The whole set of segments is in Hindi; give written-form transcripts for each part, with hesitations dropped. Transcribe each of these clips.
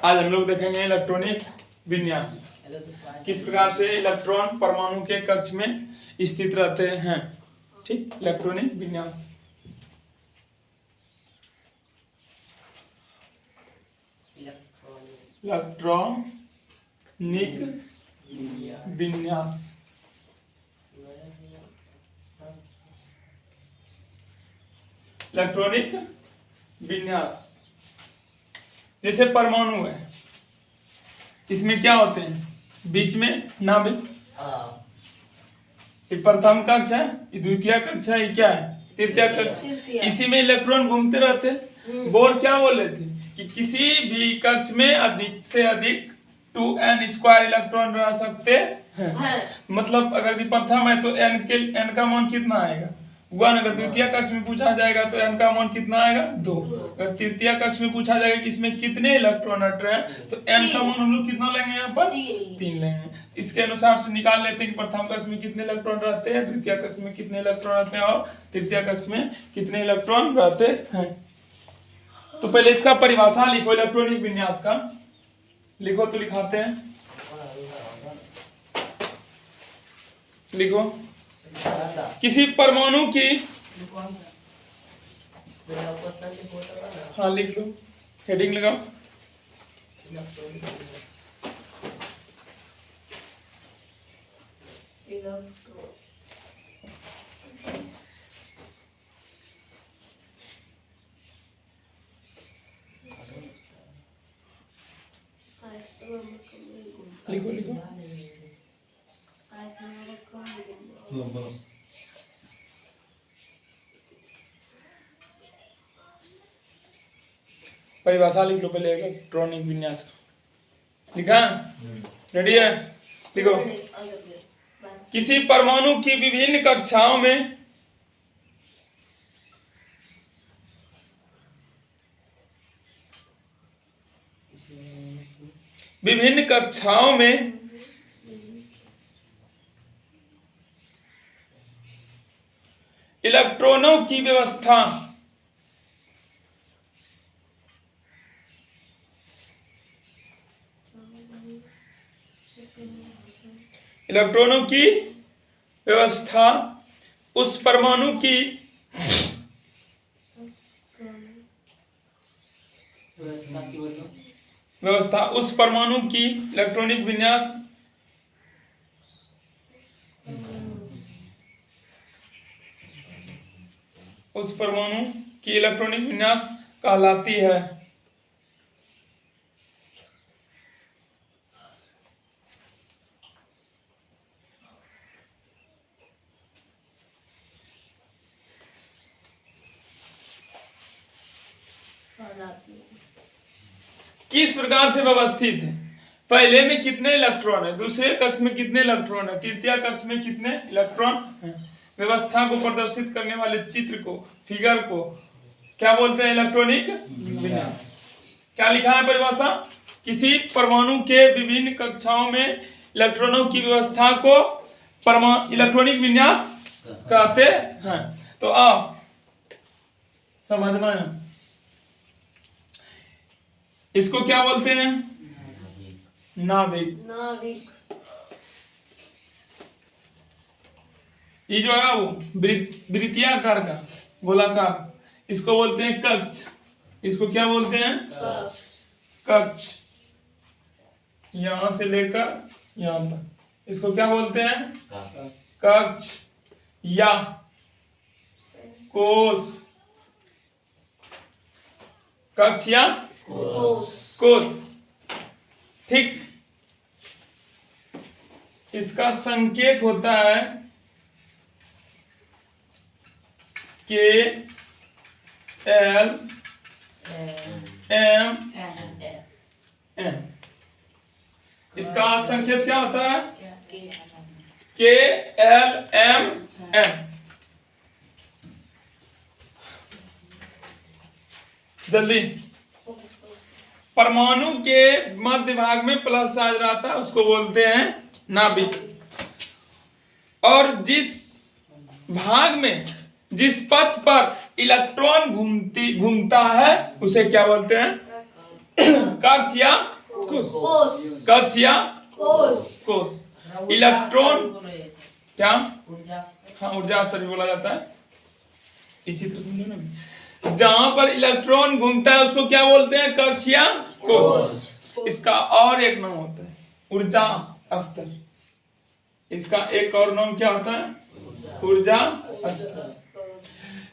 आज हम लोग देखेंगे इलेक्ट्रॉनिक विन्यास। किस प्रकार से इलेक्ट्रॉन परमाणु के कक्ष में स्थित रहते हैं। ठीक, इलेक्ट्रॉनिक विन्यास। इलेक्ट्रॉनिक विन्यास। इलेक्ट्रॉनिक विन्यास जैसे परमाणु है, इसमें क्या होते हैं, बीच में नाभिक, ये प्रथम कक्ष है, ये द्वितीय कक्ष है, ये क्या है, तृतीय कक्ष। इसी में इलेक्ट्रॉन घूमते रहते हैं। बोर क्या बोले थे कि किसी भी कक्ष में अधिक से अधिक 2n² इलेक्ट्रॉन रह सकते हैं। मतलब अगर प्रथम है तो n का मान कितना आएगा, 1। अगर द्वितीय कक्ष में पूछा जाएगा तो n का मान कितना आएगा, 2। अगर तृतीय कक्ष में पूछा जाएगा कि इसमें कितने इलेक्ट्रॉन हट रहे हैं तो n का मान हम लोग कितना लेंगे, यहाँ पर 3 लेंगे। इसके अनुसार से निकाल लेते हैं कि प्रथम कक्ष में कितने इलेक्ट्रॉन रहते हैं, द्वितीय कक्ष में कितने इलेक्ट्रॉन रहते हैं और तृतीय कक्ष में कितने इलेक्ट्रॉन रहते हैं। तो पहले इसका परिभाषा लिखो, इलेक्ट्रॉनिक विन्यास का लिखो, तो लिखाते हैं, लिखो। किसी परमाणु की, हाँ लिख लो, हेडिंग लगाओ। लिखो लिखो। परिभाषा लिख लो पहले इलेक्ट्रॉनिक विन्यास का। लिखा, रेडी है, लिखो। किसी परमाणु की विभिन्न कक्षाओं में इलेक्ट्रॉनों की व्यवस्था उस परमाणु की उस परमाणु की इलेक्ट्रॉनिक विन्यास कहलाती है। किस प्रकार से व्यवस्थित है, पहले में कितने इलेक्ट्रॉन है, दूसरे कक्ष में कितने इलेक्ट्रॉन है, तृतीय कक्ष में कितने इलेक्ट्रॉन है। व्यवस्था को प्रदर्शित करने वाले चित्र को, फिगर को क्या बोलते हैं, इलेक्ट्रॉनिक विन्यास। क्या लिखा है परिभाषा, किसी परमाणु के विभिन्न कक्षाओं में इलेक्ट्रॉनों की व्यवस्था को इलेक्ट्रॉनिक विन्यास कहते हैं। तो आप समझना है, इसको क्या बोलते हैं, नाभिक। ये जो है वो वृत्तीयाकार का गोलाकार, इसको बोलते हैं कक्ष। इसको क्या बोलते हैं, कक्ष। यहां से लेकर यहां तक इसको क्या बोलते हैं, कक्ष या कोश। कक्ष या कोश, ठीक। इसका संकेत होता है KLMN। इसका संकेत क्या होता है, KLMN। जल्दी, परमाणु के मध्य भाग में प्लस चार्ज रहता है, उसको बोलते हैं नाभिक। और जिस भाग में, जिस पथ पर इलेक्ट्रॉन घूमता है उसे क्या बोलते हैं, कक्ष या कोष, कोष, कक्ष या कोष, कोष। इलेक्ट्रॉन क्या, ऊर्जा स्तर। हाँ ऊर्जा स्तर भी बोला जाता है। इसी तरह समझो ना, जहां पर इलेक्ट्रॉन घूमता है उसको क्या बोलते हैं, कक्ष या कोष। इसका और एक नाम होता है ऊर्जा स्तर। इसका एक और नाम क्या होता है, ऊर्जा स्तर।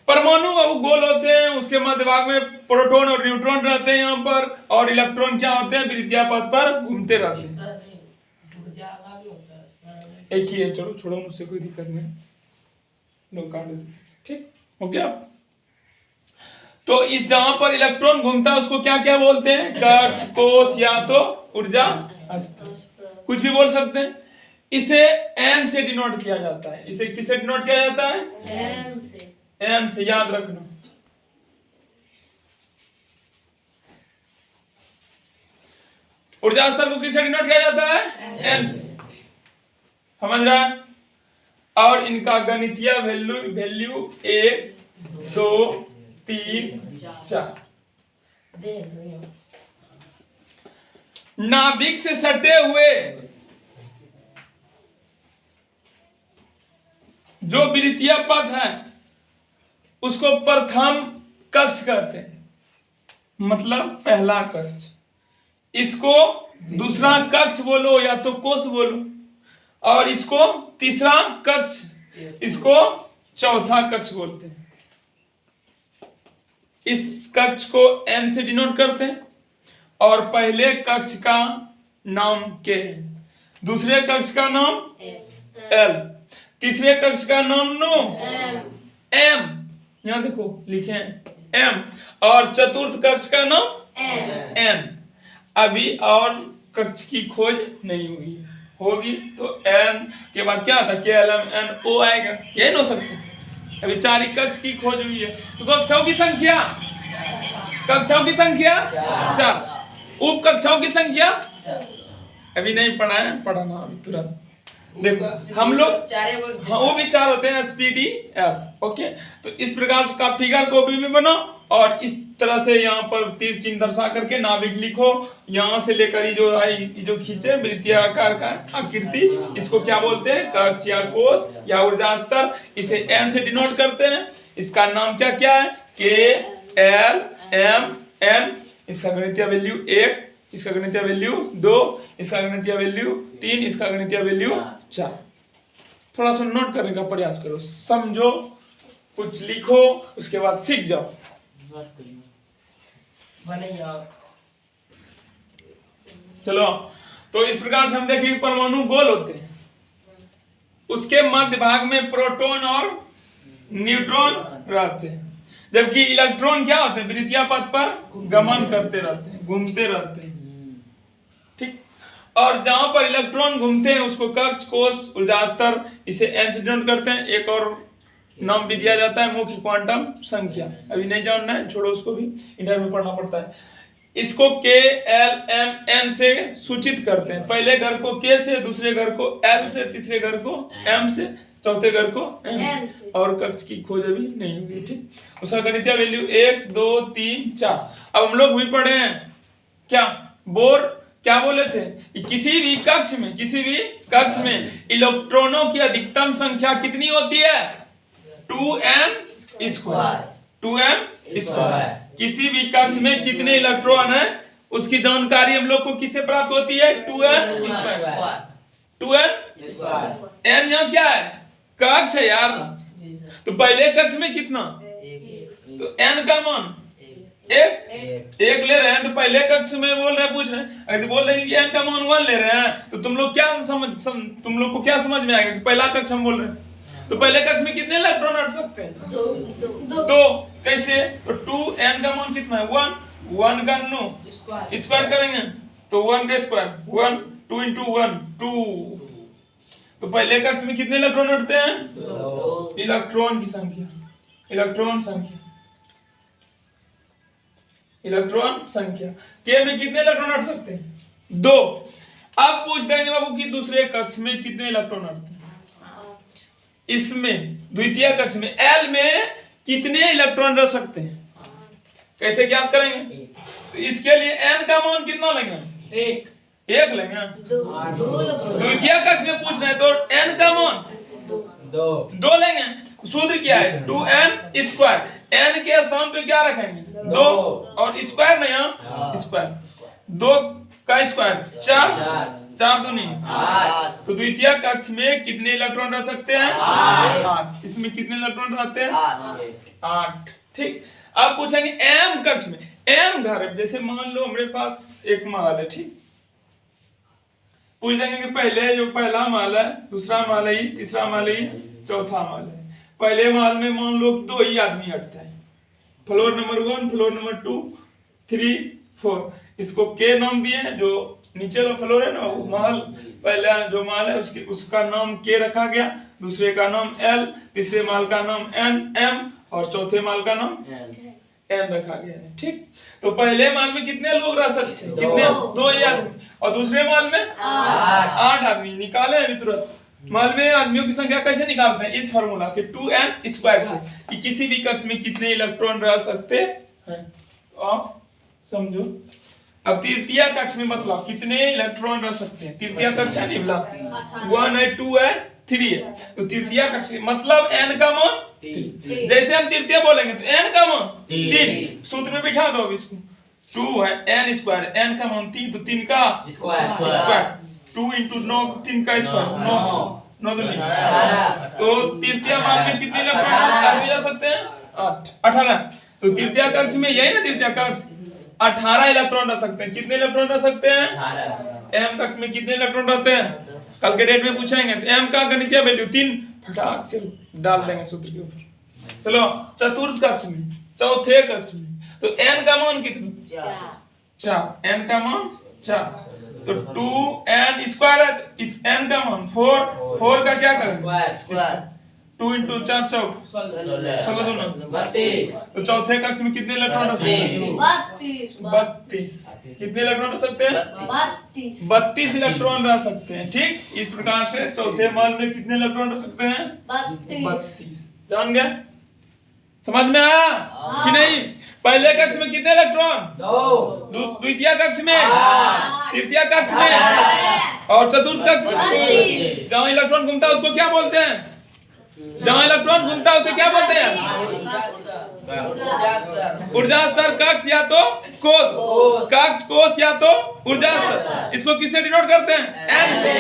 परमाणु बाबू गोल होते हैं, उसके मध्य भाग में प्रोटॉन और न्यूट्रॉन रहते हैं यहाँ पर, और इलेक्ट्रॉन क्या होते हैं, विद्युतीय पथ पर घूमते रहते हैं। सर नहीं, ऊर्जा अलग होता है, स्तर अलग। एक ही है, चलो छोड़ो, मुझसे कोई दिक्कत नहीं, लो काट दो, ठीक हो गया। तो इस जहां पर इलेक्ट्रॉन घूमता है उसको क्या क्या बोलते हैं, कक्ष, कोष या तो ऊर्जा स्तर, कुछ भी बोल सकते हैं। इसे एन से डिनोट किया जाता है। इसे किससे डिनोट किया जाता है, एन से, एन से, याद रखना। ऊर्जा स्तर को किससे डिनोट किया जाता है, एन से, समझ रहा है। और इनका गणितीय वैल्यू 1 2 3 4। नाभिक से सटे हुए जो विद्युतीय पथ है उसको प्रथम कक्ष कहते हैं, मतलब पहला कक्ष। इसको दूसरा कक्ष बोलो या तो कोष बोलो, और इसको तीसरा कक्ष, इसको चौथा कक्ष बोलते हैं। इस कक्ष को एन से डिनोट करते हैं, और पहले कक्ष का नाम के है, दूसरे कक्ष का नाम एल, तीसरे कक्ष का नाम नो एम, यहां देखो लिखे हैं एम, और चतुर्थ कक्ष का नाम एन। अभी और कक्ष की खोज नहीं हुई है, होगी तो एन के बाद क्या आता है, के एल एम एन ओ आएगा, यही हो सकता है। अभी 4 ही कक्ष की खोज हुई है। तो कक्षाओं की संख्या, कक्षाओं की संख्या 4, उप कक्षाओं की संख्या अभी नहीं पढ़ा है, पढ़ाना अभी तुरंत। देखो हम लोग, हाँ वो भी 4 होते हैं, SPD F, ओके। तो इस प्रकार का फिगर कॉपी में बना, और इस तरह से यहाँ पर तीर चिन्ह दर्शा करके नाभिक लिखो। यहाँ से लेकर ये जो है, ये जो खींचे वृत्तीय आकार का आकृति, इसको क्या बोलते हैं, कक्ष या कोष या ऊर्जा स्तर। इसे एन से डिनोट करते हैं। इसका नाम क्या क्या है, के एल एम एन। इसका गणितीय वैल्यू 1, इसका गणितीय वैल्यू 2, इसका गणितीय वैल्यू 3, इसका गणितीय वैल्यू 4। थोड़ा सा नोट करने का प्रयास करो, समझो, कुछ लिखो, उसके बाद सीख जाओ। चलो, तो इस प्रकार से हम देखें परमाणु गोल होते हैं, उसके मध्य भाग में प्रोटॉन और न्यूट्रॉन रहते हैं, जबकि इलेक्ट्रॉन क्या होते हैं, विद्युतीय पथ पर गमन करते रहते हैं, घूमते रहते हैं, ठीक। और जहां पर इलेक्ट्रॉन घूमते हैं उसको कक्ष, कोष, ऊर्जा स्तर, इसे एन से डिनोट करते हैं। एक और नाम भी दिया जाता है मुख्य क्वांटम संख्या, अभी नहीं जानना है, छोड़ो, उसको भी इंटर में पढ़ना पड़ता है। इसको के एल एम एन से सूचित करते हैं। पहले घर को के से, दूसरे घर को एल से, तीसरे घर को एम से, चौथे घर को एम से। और कक्ष की खोज अभी नहीं हुई, ठीक। उसका गणितीय वैल्यू 1 2 3 4। अब हम लोग भी पढ़े हैं क्या, बोर क्या बोले थे, किसी भी कक्ष में इलेक्ट्रॉनों की अधिकतम संख्या कितनी होती है, 2n स्क्वायर, 2n स्क्वायर। किसी भी कक्ष में कितने इलेक्ट्रॉन है उसकी जानकारी हम लोग को किससे प्राप्त होती है, 2n square, 2n square. n यहाँ क्या है, कक्ष है यार, तो पहले कक्ष में कितना, तो n का मान एक ले रहे हैं, तो पहले कक्ष में बोल रहे हैं, पूछ रहे हैं, अगर बोल रहे हैं कि n का मान 1 ले रहे हैं, तो तुम लोग तुम लोग को क्या समझ में आएगा कि पहला कक्ष हम बोल रहे हैं, तो पहले कक्ष में कितने इलेक्ट्रॉन हट सकते हैं, 2। कैसे, तो 2n का मान कितना है, 1 का नो स्क्वायर करेंगे तो 1 का स्क्वायर 1, 2 into 1 2। तो पहले कक्ष में कितने इलेक्ट्रॉन हटते हैं, 2। इलेक्ट्रॉन की संख्या, इलेक्ट्रॉन संख्या के में कितने इलेक्ट्रॉन हट सकते हैं, 2। अब पूछ देंगे बाबू कि दूसरे कक्ष में कितने इलेक्ट्रॉन हटते हैं, इसमें द्वितीय कक्ष में एल में कितने इलेक्ट्रॉन रह सकते हैं, कैसे ज्ञात करेंगे, तो इसके लिए n का मान कितना लेंगे, एक लेंगे। दो द्वितीय कक्ष में पूछ रहे हैं तो n का मान दो लेंगे। सूत्र क्या है 2n स्क्वायर, n के स्थान पे क्या रखेंगे 2 और स्क्वायर नहीं, यहाँ स्क्वायर 2 का स्क्वायर 4 4 दूनी 8। तो द्वितीय कक्ष में कितने इलेक्ट्रॉन रह सकते हैं 8। इसमें कितने इलेक्ट्रॉन रहते हैं 8। ठीक, अब पूछेंगे m कक्ष में। m घर है, जैसे मान लो हमारे पास एक माल है, ठीक, पूछ देंगे कि पहले जो पहला माल है, दूसरा माल है, तीसरा माल है, चौथा माल है। पहले माल में मान लो 2 ही आदमी हटता है, फ्लोर नंबर 1, फ्लोर नंबर 2, 3, 4। इसको के नाम दिए, जो नीचे वाला फ्लोर है ना, वो माल, पहला जो माल है उसका नाम के रखा गया, दूसरे का नाम एल, तीसरे माल का नाम एन, एम और चौथे माल का नाम एन रखा गया है। ठीक, तो पहले माल में कितने लोग रह सकते हैं, कितने 2 ही आदमी, और दूसरे माल में 8 आदमी। निकाले अभी तुरंत। माल में आदमियों की संख्या कैसे निकालते हैं, इस फार्मूला से 2n स्क्वायर से, कि किसी भी कक्ष में कितने इलेक्ट्रॉन रह सकते हैं। आप समझो। अब तृतीय कक्ष में मतलब कितने इलेक्ट्रॉन रह सकते हैं। तृतीय कक्ष है निबला 1 है, 2 है, 3 है। तो तृतीय कक्ष मतलब n का मान 3। जैसे हम तृतीय बोलेंगे तो n का मान 3, सूत्र में बिठा दो अब इसको। 2 है n स्क्वायर, n का मान 3, तो 3 का स्क्वायर 2 into 9, 3 का स्क्वायर 9 तो तृतीय मान में कितने इलेक्ट्रॉन रह सकते हैं 8 18। तो तृतीय कक्ष में यही ना, तृतीय कक्ष 18 इलेक्ट्रॉन रह सकते हैं। कितने इलेक्ट्रॉन रह सकते हैं m कक्ष में कितने इलेक्ट्रॉन रहते हैं, कल के डेट में पूछेंगे। तो m का गणितीय वैल्यू 3 फटाक से डाल देंगे सूत्र के ऊपर। चलो चतुर्थ कक्ष में, चौथे कक्ष में, तो n का मान कितना 4, n का मान 4, तो 2n स्क्वायर है, इस n का मान 4 का क्या करें 2 into 4 चौक 16 दूना 32। तो चौथे कक्ष में कितने इलेक्ट्रॉन रह सकते हैं 32। कितने इलेक्ट्रॉन रह सकते हैं 32 इलेक्ट्रॉन रह सकते हैं। ठीक, इस प्रकार से चौथे मान में कितने इलेक्ट्रॉन रह सकते हैं 32। जान गए, समझ में आया कि नहीं। पहले कक्ष में कितने इलेक्ट्रॉन 2, द्वितीय कक्ष में, तृतीय कक्ष में और चतुर्थ कक्ष में। जहां इलेक्ट्रॉन घूमता है उसको क्या बोलते हैं, जहां इलेक्ट्रॉन घूमता है उसे क्या बोलते हैं ऊर्जा स्तर। कक्ष या तो कोष, कक्ष कोष या तो ऊर्जा स्तर। इसको किससे डिनोट करते हैं n से।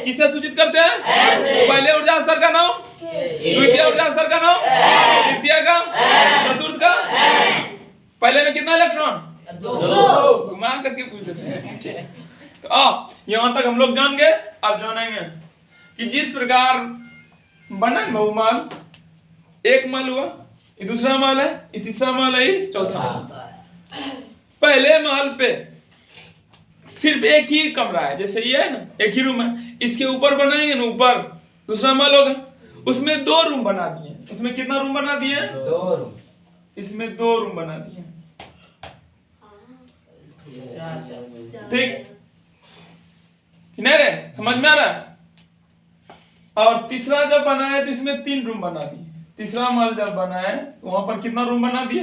किससे सूचित करते हैं पहले ऊर्जा स्तर का नाम, द्वितीय ऊर्जा स्तर का नाम, तृतीय का, चतुर्थ का। पहले में कितना इलेक्ट्रॉन 2 घुमा करके पूछ देते हैं। तो अब यहां तक हम लोग जान गए। अब जानेंगे कि जिस प्रकार बना बहुमाल, एक माल हुआ, ये दूसरा माल है, ये तीसरा माल है, ये चौथा माल। पहले माल पे सिर्फ एक ही कमरा है, जैसे ये है ना, एक ही रूम है। इसके ऊपर बनाएंगे ना, ऊपर दूसरा माल होगा, उसमें 2 रूम बना दिए। इसमें कितना रूम बना दिए 2 रूम, इसमें 2 रूम बना दिए। ठीक नहीं रे, समझ में आ रहा है। और तीसरा जब बनाया तो इसमें 3 रूम बना दिए। तीसरा माल जब बनाया वहां पर कितना रूम बना दिए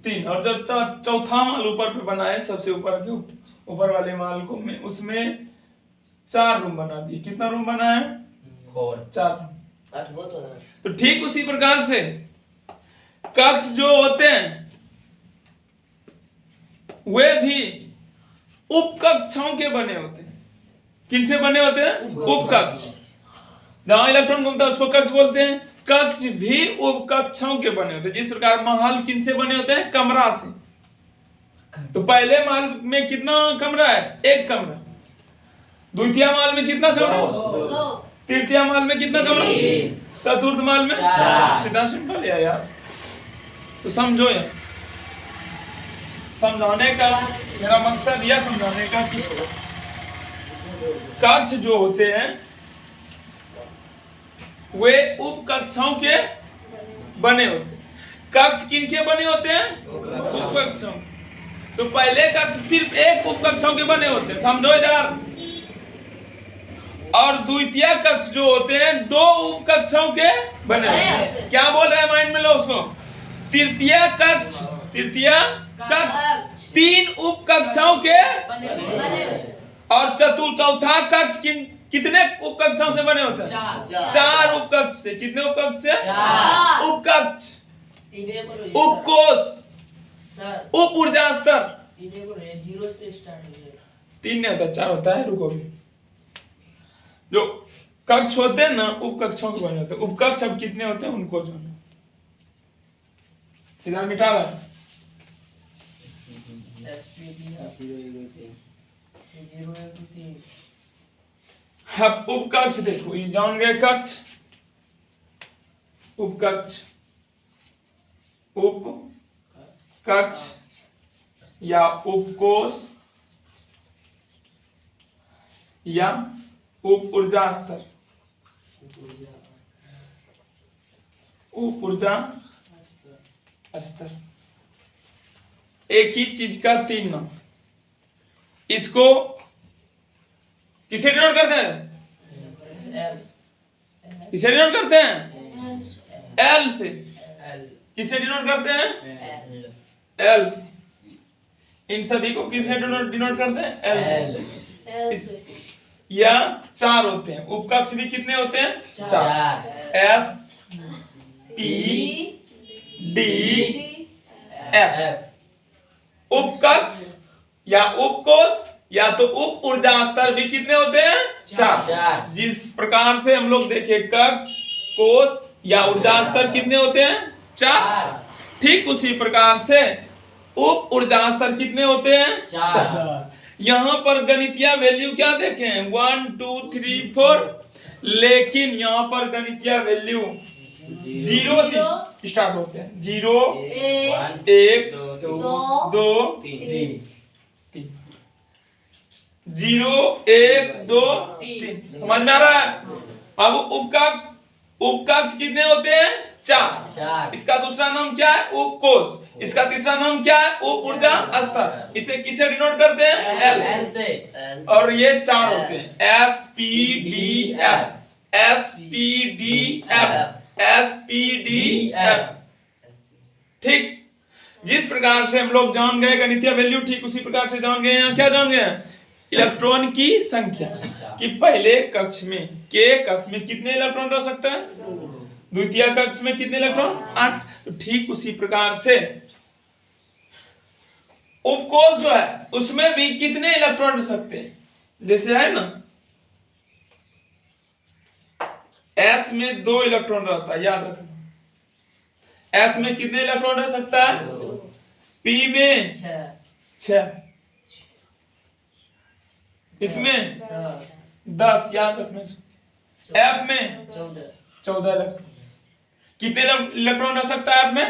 3। और जब चौथा माल ऊपर पे बनाए, सबसे ऊपर के ऊपर वाले माल को में, उसमें 4 रूम बना दिए। कितना रूम बनाया 4। तो ठीक उसी प्रकार से कक्ष जो होते हैं वे भी उपकक्षों के बने होते हैं। किनसे बने होते हैं उपकक्ष। जहां इलेक्ट्रॉन घूमता है उसको कक्ष बोलते हैं। कक्ष भी उपकक्षों के बने होते हैं। जिस प्रकार महल किनसे बने होते हैं कमरा से। तो पहले महल में कितना कमरा है 1 कमरा। द्वितीय महल में कितना कमरा 2। तृतीय महल में कितना कमरा 3। चतुर्थ महल में 4। सीधा सिंपल है यार। तो समझो यार, समझाने का मेरा मकसद यह समझाने का कि कक्ष जो होते हैं वे उपकक्षों के बने होते हैं। कक्ष किनके बने होते हैं उपकक्षों। तो पहले कक्ष सिर्फ एक उपकक्षों के बने होते हैं, समझो इधर। और द्वितीय कक्ष जो होते हैं 2 उपकक्षों के बने होते हैं। क्या बोल रहे हैं माइंड में लो उसको। तृतीय कक्ष तीन उप कक्षाओं के बने होते हैं। और चौथा कक्ष कितने उप कक्षाओं से बने होते हैं? चार उप कक्ष से। कितने उप कक्ष से? चार। उप कक्ष, इन्हें बोलो उप कोष, सर, उप ऊर्जा स्तर। इन्हें बोलो ये 0 से स्टार्ट हो जाएगा। 3 नहीं होता, 4 होता है। रुको भी, जो कक्ष होते हैं ना, उप कक्षों के बने होते हैं। उप कक्ष अब कितने होते हैं उनको जो इधर मिटा रहा है। अब उप कक्ष देखो, ये जान गए कक्ष, उप कक्ष, उप कक्ष या उपकोष या उप ऊर्जा स्तर। उप ऊर्जा स्तर एक ही चीज का 3 नाम। इसको किसे डिनोट करते हैं? किसे डिनोट करते हैं? एल से। किसे डिनोट करते हैं? एल से। इन सभी को किसे डिनोट करते हैं? एल से। या 4 होते हैं। उपकक्ष भी कितने होते हैं? 4। S P D F. उपकक्ष या उपकोष या तो उप ऊर्जा स्तर भी कितने होते हैं? 4। जिस प्रकार से हम लोग देखे कक्ष, कोष या ऊर्जा स्तर कितने होते हैं? 4। ठीक उसी प्रकार से उप ऊर्जा स्तर कितने होते हैं? 4। यहाँ पर गणितीय वैल्यू क्या देखें? 1 2 3 4, लेकिन यहाँ पर गणितीय वैल्यू 0 से स्टार्ट होते हैं। 0 1 2 3। 0 1 2 3। समझ में आ रहा है? अब उपकक्ष कितने होते हैं? 4। इसका दूसरा नाम क्या है? उपकोष। इसका तीसरा नाम क्या है? उप ऊर्जा स्तर। इसे किसे डिनोट करते हैं? एल से। और ये 4 होते हैं। S P D F, S P D F, S P D F. ठीक, जिस प्रकार से हम लोग जान गए गणितीय वैल्यू, ठीक उसी प्रकार से जान गए यहाँ क्या जान गए? इलेक्ट्रॉन की संख्या। कि पहले कक्ष में, के कक्ष में कितने इलेक्ट्रॉन रह सकता है? द्वितीय कक्ष में कितने इलेक्ट्रॉन? 8। तो ठीक उसी प्रकार से उपकोष जो है उसमें भी कितने इलेक्ट्रॉन रह सकते हैं? जैसे है ना, एस में 2 इलेक्ट्रॉन रहता है, याद रखना। एस में कितने इलेक्ट्रॉन रह सकता है? पी में 6, इसमें 10, याद रखना। एफ में 14 इलेक्ट्रॉन। कितने इलेक्ट्रॉन रह सकता है एफ में?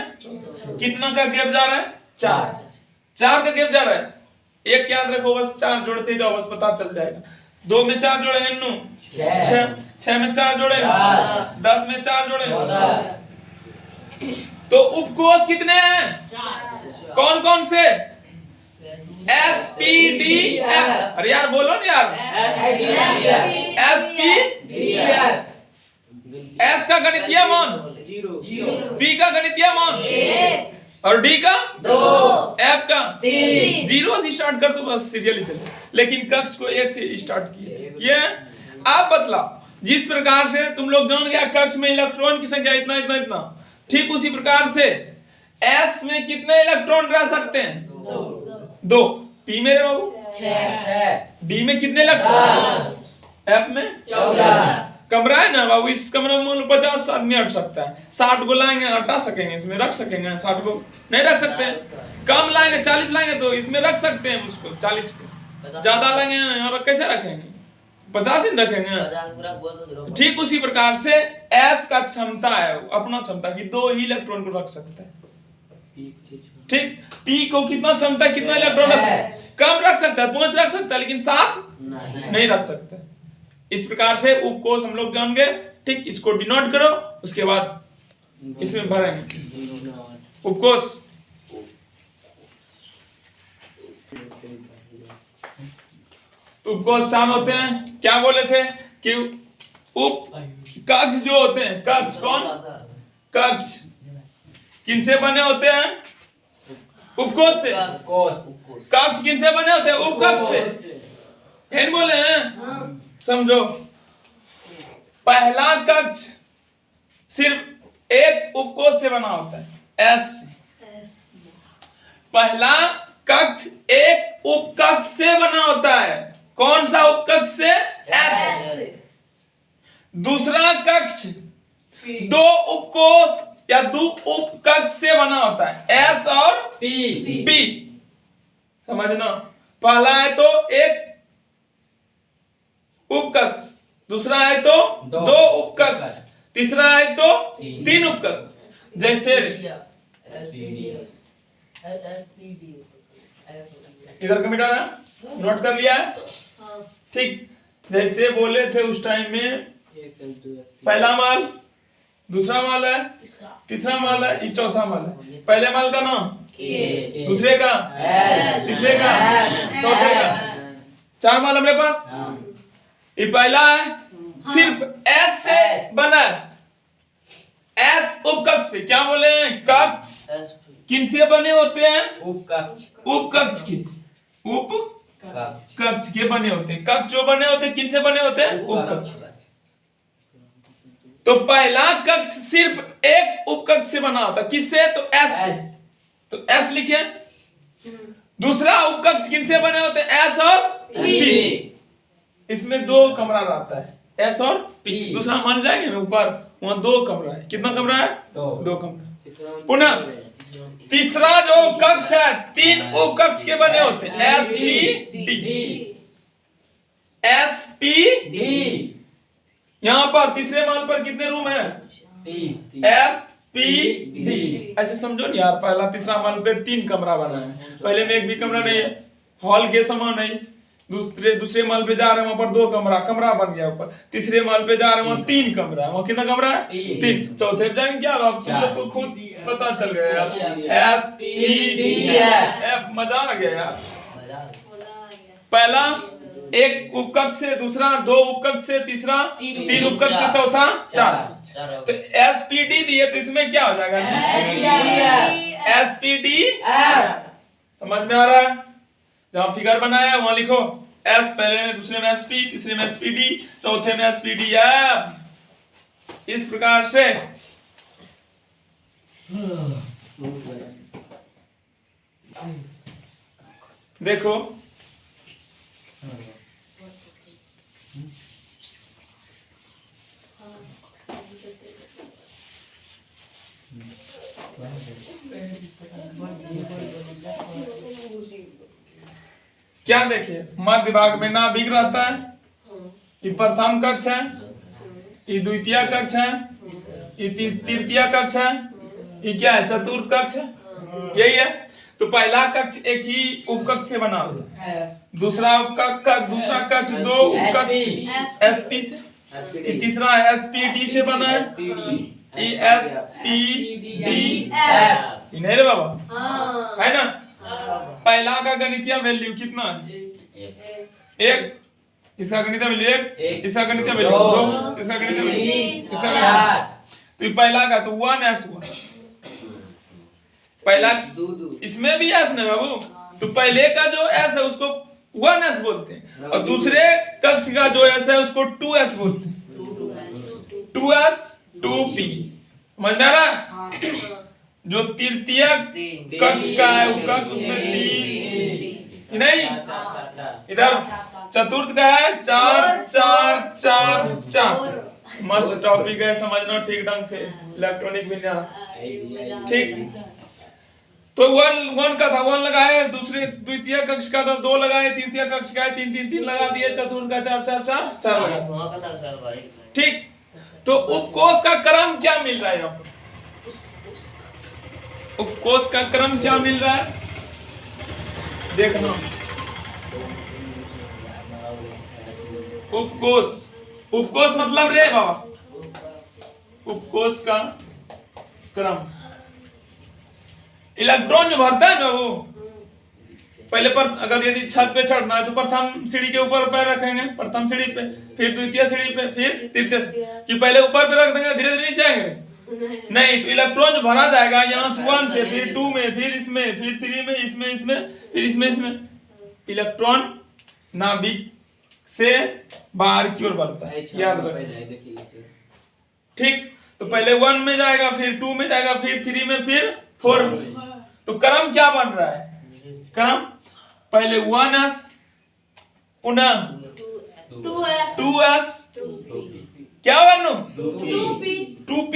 कितना का गैप जा रहा है? 4 का गैप जा रहा है। एक याद रखो, बस 4 जोड़ते जाओ, बस पता चल जाएगा। 2 में 4 जोड़े 6, 6 में 4 जोड़े 10 में 4 जोड़े 14। तो उपकोष कितने हैं? 4। कौन कौन से? S P D F. अरे यार बोलो ना यार। S P D F. S का गणितीय मान 0, पी का गणितीय मान 1 और डी का 2, एफ का 3। 0 से स्टार्ट कर दो, बस सीरियली चले। लेकिन कक्ष को 1 से स्टार्ट किए। आप बतलाओ, जिस प्रकार से तुम लोग जान गया कक्ष में इलेक्ट्रॉन की संख्या इतना इतना इतना, ठीक उसी प्रकार से एस में कितने इलेक्ट्रॉन रह सकते हैं? 2। पी मेरे बाबू 6। डी में कितने इलेक्ट्रॉन? एफ में 14। कमरा है ना बाबू, इस कमरे में 50 आदमी हट सकता है। 60 को लाएंगे, हटा सकेंगे, इसमें रख सकेंगे। 60 को नहीं रख सकते हैं। कम लाएंगे, 40 लाएंगे तो इसमें रख सकते हैं उसको। 40 को ज्यादा लाएंगे और कैसे रखेंगे? 50 ही रखेंगे। ठीक उसी प्रकार से एस का क्षमता है, अपना क्षमता की 2 ही इलेक्ट्रॉन को रख सकता है। ठीक, पी को कितना क्षमता, कितना इलेक्ट्रॉन रख सकता है? कम रख सकता है, 5 रख सकता है, लेकिन 7 नहीं रख सकता। इस प्रकार से उपकोष हम लोग जान गए। ठीक, इसको डिनोट करो, उसके बाद इसमें भरेंगे उपकोष। उपकोष 4 होते हैं। क्या बोले थे कि उप कक्ष जो होते हैं, कक्ष कौन? कक्ष किनसे बने होते हैं? उपकोष से। कोस कक्ष किनसे बने होते हैं? उपकक्ष से। है बोले हैं? समझो, पहला कक्ष सिर्फ एक उपकोष से बना होता है, एस से। पहला कक्ष एक उपकक्ष से बना होता है। कौन सा उपकक्ष से? एस। दूसरा कक्ष दो उपकोष या दो उपकक्ष से बना होता है, एस और पी। समझना, पहला है तो एक उपकक्ष, दूसरा है तो दो उपकक्ष, तीसरा है तो तीन उपकक्ष। जैसे इधर कमिटा ना नोट कर लिया है? ठीक, जैसे बोले थे उस टाइम में, पहला माल, दूसरा माल है, तीसरा माल है, ये चौथा माल है। पहले माल का नाम, दूसरे का, तीसरे का, चौथे का, चार माल हमारे पास। ये पहला है, सिर्फ एस से बना है। एस उपकक्ष से। क्या बोले हैं? कक्ष किनसे बने होते हैं? उपकक्ष उपकक्ष की, उपकक्ष के बने होते हैं। कक्ष जो बने होते हैं किनसे बने होते हैं? उपकक्ष। तो पहला कक्ष सिर्फ एक उपकक्ष से बना होता है। किससे? तो एस। तो एस लिखे। दूसरा उपकक्ष किनसे बने होते हैं? एस और पी। इसमें दो कमरा रहता है, एस और पी। दूसरा मान जाएंगे ना ऊपर, वहां दो कमरा है। कितना कमरा है? दो कमरा। पुनः तीसरा जो कक्ष है, तीन उपकक्ष के बने होते हैं, S P D. S P D. यहाँ पर तीसरे माल पर कितने रूम है? S P D. ऐसे समझो नहीं यार, पहला तीसरा माल पे तीन कमरा बना है, पहले में एक भी कमरा नहीं है, हॉल के समान नहीं। दूसरे माल पे जा रहे हैं, वहां पर दो कमरा बन गया ऊपर। तीसरे माल पे जा रहे हैं, वहां तीन कमरा है। वहां कितना कमरा है? तीन। चौथे पे जाएंगे क्या? आप सबको खुद पता चल गया यार। S P D F. मजा आ गया यार। पहला एक उपकक्ष से, दूसरा दो उपकक्ष से, तीसरा तीन उपकक्ष से, चौथा चार। तो एस पी डी दिए तो इसमें क्या हो जाएगा? S P D. समझ में आ रहा है? जहां फिगर बनाया है वहां लिखो एस पहले में, दूसरे में एस पी, तीसरे में एस पी डी, चौथे में एस पी डी एफ। इस प्रकार से देखो, क्या देखिए, मध्य भाग में नाभिक रहता है। ये प्रथम कक्ष है, ये द्वितीय कक्ष है, ये तृतीय कक्ष है, ये क्या है? चतुर्थ कक्ष है। यही है। तो पहला कक्ष एक ही उपकक्ष से बना होता है। दूसरा कक्ष दो उपकक्ष एस पी से, ये तीसरा एस पी डी से बना है। ये एस पी डी एफ। नहीं रे बाबा, है ना? पहला का गणितीय वैल्यू कितना है? एक। इसका गणितीय वैल्यू एक, इसका गणितीय वैल्यू दो, इसका गणितीय वैल्यू तीन, इसका तो ये पहला का तो 1s हुआ। पहला इसमें भी s ना बाबू, तो पहले का जो s है उसको 1s बोलते हैं, और दूसरे कक्ष का जो s है उसको 2s बोलते हैं। 2s 2p। समझ में आ रहा है? जो तृतीय कक्ष का है उसमें तीन नहीं, इधर चतुर्थ का है 4 4 4 4। मस्त टॉपिक है, समझना ठीक ढंग से, इलेक्ट्रॉनिक विज्ञान। ठीक, तो 1 का था 1 लगाए, दूसरे द्वितीय कक्ष का था 2 लगाए, तृतीय कक्ष का है 3 3 3 लगा दिए, चतुर्थ का 4 4 4 4 लगा। ठीक, तो उपकोष का क्रम क्या मिल रहा है यहाँ पर? उपकोष का क्रम क्या मिल रहा है? देखना, उपकोष मतलब रे बाबा, उपकोष का क्रम। इलेक्ट्रॉन जो भरता है ना वो पहले पर, अगर यदि छत पे चढ़ना है तो प्रथम सीढ़ी के ऊपर पैर रखेंगे, प्रथम सीढ़ी पे, फिर द्वितीय सीढ़ी पे, फिर तृतीय, कि पहले ऊपर पे रख देंगे, धीरे धीरे नीचे आएंगे। नहीं, तो इलेक्ट्रॉन जो भरा जाएगा यहाँ से 1 से, फिर 2 में, फिर इसमें, फिर 3 में, इसमें, फिर इसमें इलेक्ट्रॉन नाभिक से बाहर की ओर बढ़ता है, याद रखना। ठीक, तो पहले 1 में जाएगा, फिर 2 में जाएगा, फिर 3 में, फिर 4 में। तो क्रम क्या बन रहा है? क्रम पहले 1s, पुनः 2s, क्या बनू? 2p,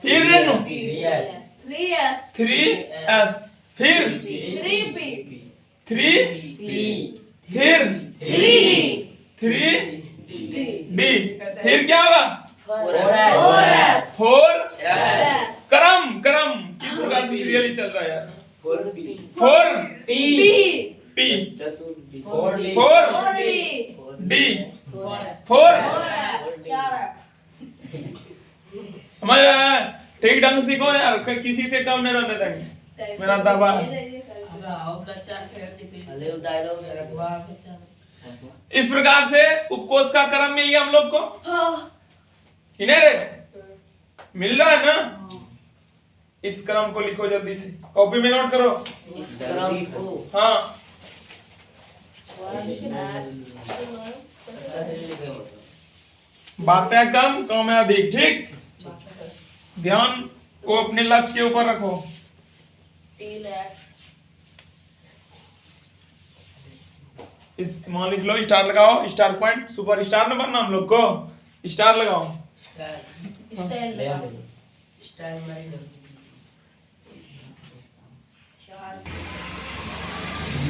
फिर रेनू 3s, फिर 3p, फिर 3d, फिर क्या होगा? 4। क्रम किस प्रकार से सीरियली चल रहा है यार? 4p, 4d, 4। समझ रहा है? ठीक ढंग से सीखो यार, किसी से कम नहीं रहने देंगे, मेरा दावा है। इस प्रकार से उपकोष का क्रम मिल गया हम लोग को। इन्हें रे मिल रहा है ना? इस क्रम को लिखो जल्दी से, कॉपी में नोट करो इस क्रम को। हाँ, बातें कम, काम में अधिक। ठीक, ध्यान को अपने लक्ष्य के ऊपर रखो। इस मान लिख लो, स्टार लगाओ, स्टार पॉइंट, सुपर स्टार न बनना हम लोग को, स्टार लगाओ।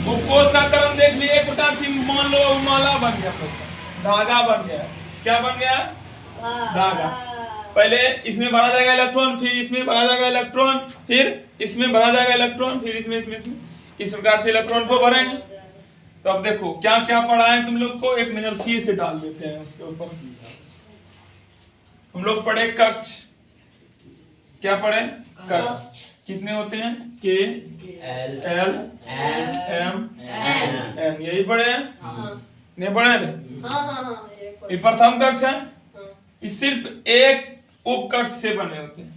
उपकोष का क्रम देख लिए, एक प्रकार से मान लो माला बन गया, धागा बन गया। क्या बन गया? धागा। पहले इसमें भरा जाएगा इलेक्ट्रॉन, फिर इसमें भरा जाएगा इलेक्ट्रॉन, फिर इसमें भरा जाएगा इलेक्ट्रॉन, फिर इसमें। इस प्रकार से इलेक्ट्रॉन को भरेंगे। तो अब देखो क्या क्या पढ़ा है तुम लोग को, एक नजर फिर से डाल देते हैं उसके ऊपर। हम लोग पढ़े कक्ष, क्या पढ़े? कक्ष कितने होते हैं? K L M N, यही पढ़े हैं? नहीं पढ़े? ये प्रथम कक्ष है। ये सिर्फ एक उपकक्ष से बने होते हैं।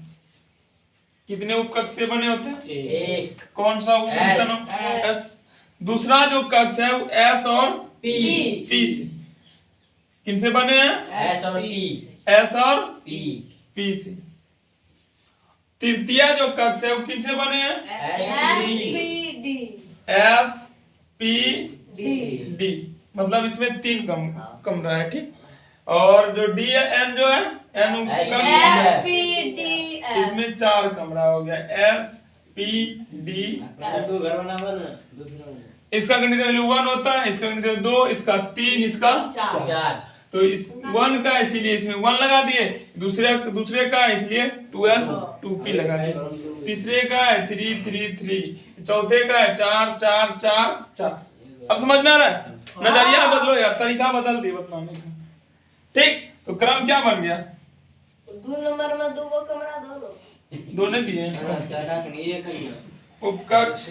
कितने उपकक्ष से बने होते हैं? एक। कौन सा उसका नाम? S। दूसरा जो कक्ष है वो S और P से। किनसे बने हैं? S और P। S और P से। तृतीय जो कक्ष है वो किनसे बने हैं? S P D, मतलब इसमें 3 कमरा है। ठीक, और जो D है, N जो है, N इसमें 4 कमरा हो गया। S P D। इसका गणित वैल्यू 1 होता है, इसका गणित वैल्यू 2, इसका 3, इसका 4। तो इस 1 का इसीलिए इसमें 1 लगा दिए, दूसरे का इसलिए 2s 2p लगा दिए, तीसरे का है 3 3 3, चौथे का है 4 4 4 4। अब समझ में आ रहा है? नजरिया बदलो यार, तरीका बदल दिए बताने का। ठीक, तो क्रम क्या बन गया? 2 नंबर में 2 कमरा दोनों दिए उपकक्ष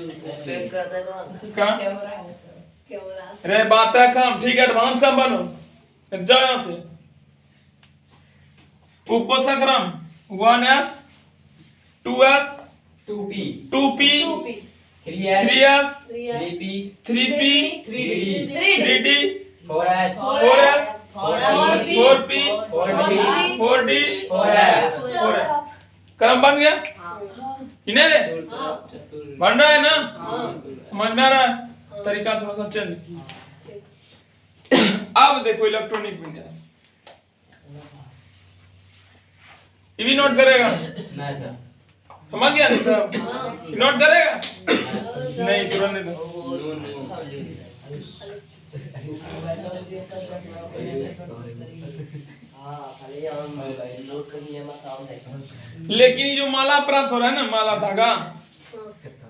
का रे बात है कम। ठीक है, एडवांस कम बनो, जाओ यहाँ से। उपकोष का क्रम 1s 2s 2p 3s 3p 3d 4s 4p 4d 4s। क्रम बन गया? इन्हें रे बन रहा है ना? समझ में आ रहा है? तरीका थोड़ा सा चेंज। अब देखो इलेक्ट्रॉनिक विन्यास, ये भी नोट करेगा? समझ गया नहीं सर? नोट करेगा? नहीं, तुरंत नहीं दो। लेकिन ये जो माला प्राप्त हो रहा है ना, माला धागा,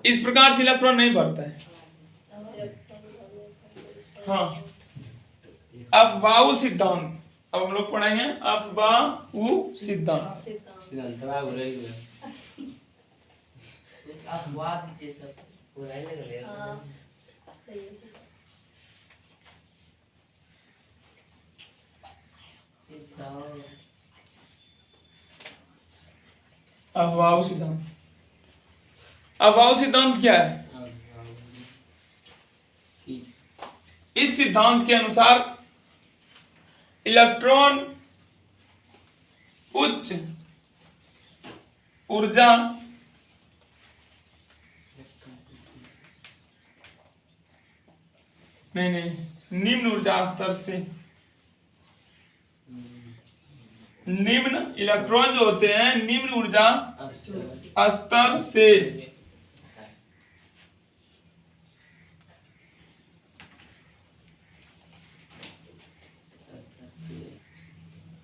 इस प्रकार से इलेक्ट्रॉन नहीं बढ़ता है। हाँ, अफबाऊ सिद्धांत, अब हम लोग पढ़ेंगे अफबाऊ सिद्धांत। अभाव सिद्धांत। अभाव सिद्धांत क्या है? इस सिद्धांत के अनुसार इलेक्ट्रॉन उच्च ऊर्जा नहीं निम्न ऊर्जा स्तर से, निम्न इलेक्ट्रॉन जो होते हैं निम्न ऊर्जा स्तर से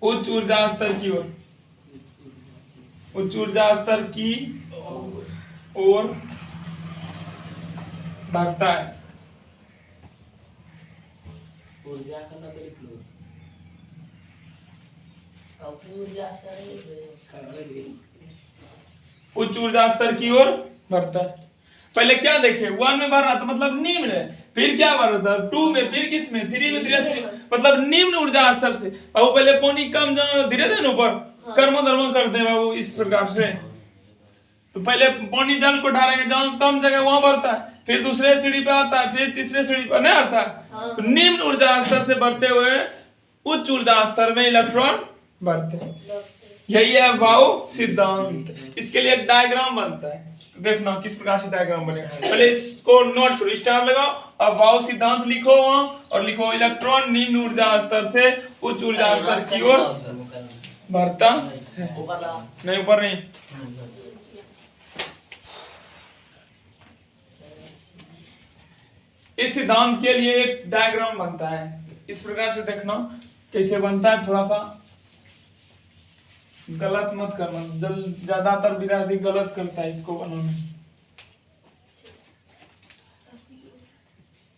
उच्च ऊर्जा स्तर की ओर, उच्च ऊर्जा स्तर की ओर बढ़ता है। ऊर्जा का ना करी फ्लो अपनी ऊर्जा से उच्च ऊर्जा स्तर की ओर बढ़ता है। पहले क्या देखे, 1 में बढ़ रहा था मतलब निम्न है, फिर क्या बढ़ रहा था 2 में, फिर किस में 3 में, 3 मतलब निम्न ऊर्जा स्तर से। बाबू पहले पानी कम जाओ धीरे धीरे ऊपर कर्म धर्म करते हैं बाबू इस प्रकार से। तो पहले पानी जल को ढालेंगे जहाँ कम जगह वहां बढ़ता है, फिर दूसरे सीढ़ी पे आता है, फिर तीसरे सीढ़ी पे नहीं आता है। तो निम्न ऊर्जा स्तर से बढ़ते हुए उच्च ऊर्जा स्तर में इलेक्ट्रॉन बढ़ते हैं। यही है अभाव सिद्धांत। इसके लिए एक डायग्राम बनता है, तो देखना किस प्रकार से डायग्राम बनेगा। पहले इसको नोट करो, स्टार लगाओ, अभाव सिद्धांत लिखो वहां और लिखो इलेक्ट्रॉन निम्न ऊर्जा स्तर से उच्च ऊर्जा स्तर की ओर बढ़ता है। नहीं ऊपर नहीं, इस सिद्धांत के लिए एक डायग्राम बनता है। इस प्रकार से देखना कैसे बनता है, थोड़ा सा गलत मत करना, ज्यादातर विद्यार्थी गलत करता है इसको बनाने।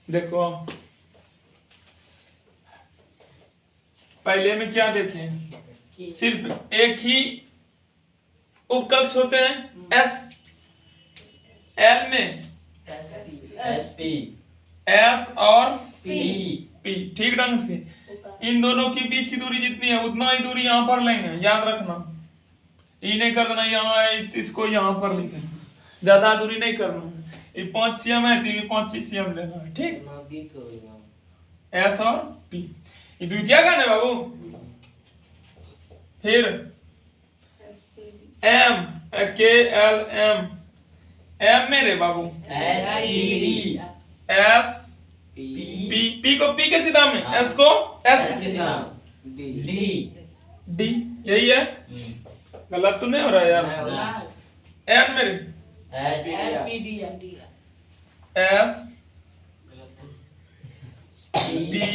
देखो पहले में क्या देखें, सिर्फ एक ही उपकक्ष होते हैं एस, एल में एस और पी ठीक ढंग से। इन दोनों के बीच की दूरी जितनी है उतना ही दूरी यहाँ पर लेंगे, याद रखना। ये नहीं कर देना यहाँ इसको यहाँ पर लिखें, ज्यादा दूरी नहीं करना। ये 5 cm है तो ये 5 cm लेना है, ठीक। एस और पी ये द्वितीय का है बाबू। फिर एम के एल एम, एम में रे बाबू एस पी, पी को पी के सीधा में, एस को एस के सीधा में, डी यही है। गलत तो नहीं हो रहा है यार। एन मेरे एस डी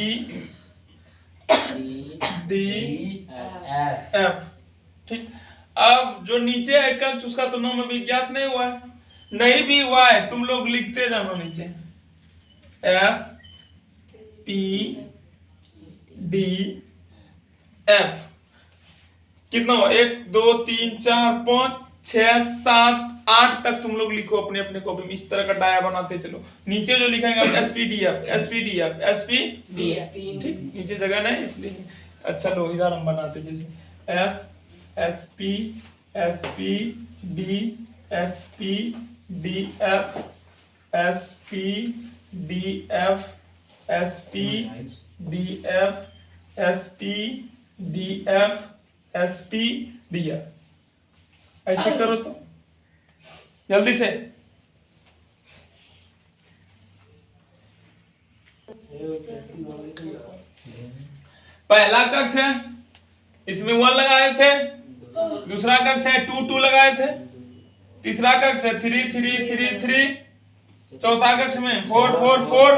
डी एफ, ठीक। अब जो नीचे एकक उसका तो नाम अभी ज्ञात नहीं हुआ है, नहीं भी हुआ है तुम लोग लिखते जानो नीचे। एस पी डी एफ कितना हुआ, 1 2 3 4 5 6 7 8 तक तुम लोग लिखो अपने अपने कॉपी में। इस तरह का डाया बनाते चलो। नीचे जो लिखेंगे S P D F, S P D F, S P D F, ठीक। नीचे जगह नहीं इसलिए। अच्छा लो इधर हम बनाते जैसे S S P D S P D F, S P D F, S P D F, S P D F, S P D F. ऐसे करो तो जल्दी से। पहला कक्ष है, इसमें 1 लगाए थे। दूसरा कक्ष है 2 2 लगाए थे। तीसरा कक्ष है 3 3 3 3। चौथा कक्ष में 4 4 4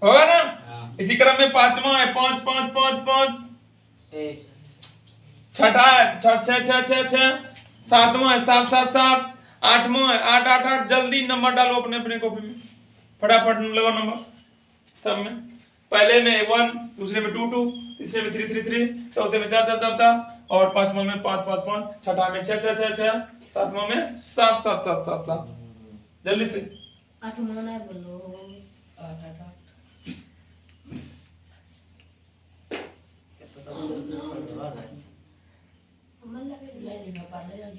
होगा ना। इसी क्रम में पांचवा है 5 5 5 5। छठा है 6 6 6 6 6। सातवां है 7 7 7। आठवां है 8 8 8। जल्दी नंबर डालो अपने अपने कॉपी में, फटाफट लगाओ नंबर सब में। पहले में 1, दूसरे में 2 2, तीसरे में 3 3 3, चौथे में 4 4 4 4 और पांचवा में 5 5 5, छठा में 6 6 6 6, सातवां में 7 7 7 7 7। जल्दी से 8 मोना बोलो 8 8 8 अमल लगे नहीं लिखा पढ़ने जाओ।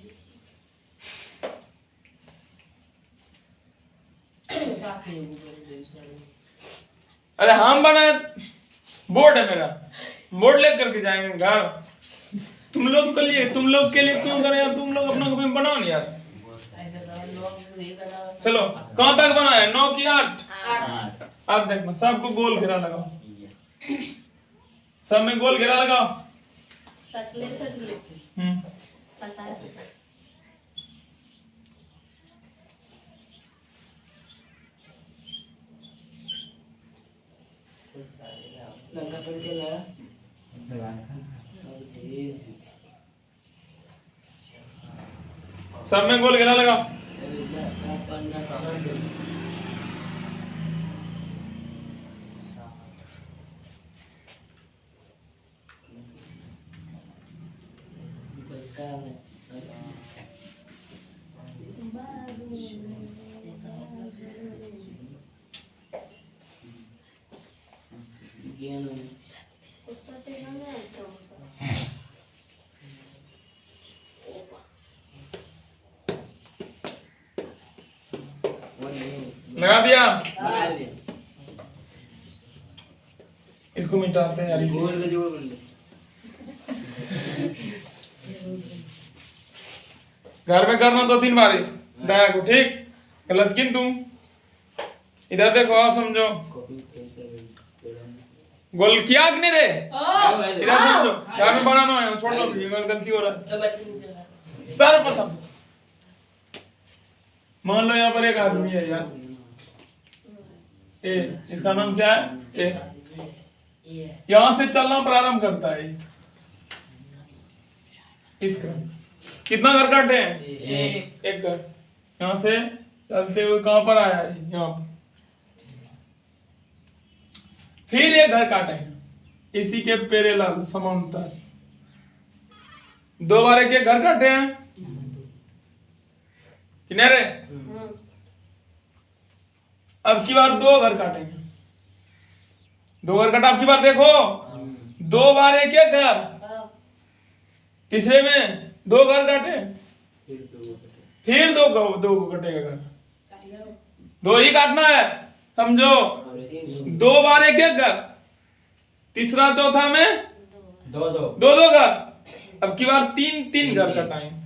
के ऊपर जैसा अरे हम बनाए बोर्ड है मेरा, बोर्ड लेकर के जाएंगे घर। तुम लोग के लिए क्यों करें यार? तुम लोग अपना कभी बनाओ नहीं यार। ऐसा तो लोग ये करना चलो कहाँ तक बना है? 9 की 8? 8 अब देखो सबको गोल घेरा लगाओ, सब में गोल घेरा लगाओ। सकले सकले पता है। लंका पर के ला सब में गोल घेरा लगाओ। लगा दिया? इसको मिटाते हैं यार इसे। घर में करना 2-3 बार इस डाया को, ठीक? गलत किन तुम इधर देखो और समझो। गोल किया कि नहीं रे? इधर समझो, घर में बनाना है, छोड़ दो अगर गलती हो रहा है। सर पर सर मान लो यहाँ पर एक आदमी है यार, ए, इसका नाम क्या है? ए। यहाँ से चलना प्रारंभ करता है इसका। कितना घर काटे हैं? एक घर। यहाँ से चलते हुए कहां पर आया है? यहाँ पर। फिर एक घर काटे इसी के पैरेलल समांतर। 2 बार एक घर काटे हैं किनारे। अब की बार 2 घर काटेंगे। 2 घर काटा। अब की बार देखो 2 बार एक घर, तीसरे में 2 घर काटे, फिर 2 कटेगा घर। 2 ही काटना है समझो। 2 बार एक घर, तीसरा चौथा में 2 घर। अब की बार 3 घर कटाएंगे।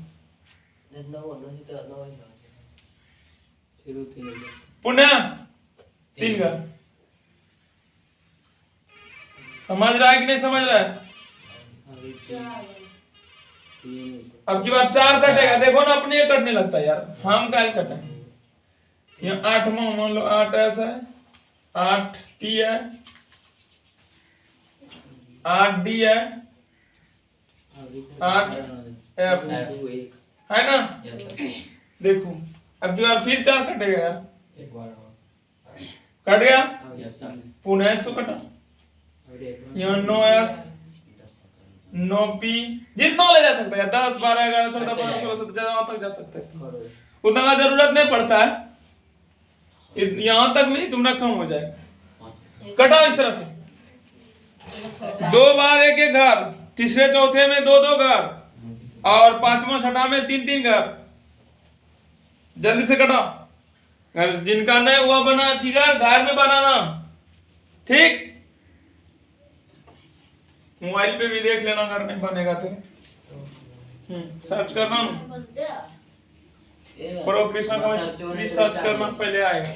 पुनः 3 घर। समझ रहा है कि नहीं समझ रहा है? अब की बार 4 कटेगा। देखो ना अपने कटने लगता है यार, हम क्या कटेंगे। यहाँ 8 में मान लो 8 ऐसा है, 8 टी है, 8 डी है, 8 एफ है ना। देखो अब की बार फिर 4 कटेगा यार। कट गया। पुनः इसको कटा। यहाँ 9s 9p जितना ले जा सकता है, 10 12 11 14 15 16 17 जहां तक जा सकते हैं। उतना का जरूरत नहीं पड़ता है, यहाँ तक नहीं तुम्हारा कम हो जाएगा। कटाओ इस तरह से। 2 बार एक घर, तीसरे चौथे में 2 घर, और 5वां छठा में 3 घर। जल्दी से कटाओ। घर जिनका नहीं हुआ बना फिगर घर में बनाना, ठीक? मोबाइल पे भी देख लेना अगर नहीं बनेगा तो। सर्च करना प्रो कृष्णा का सर्च करना, पहले आएगा।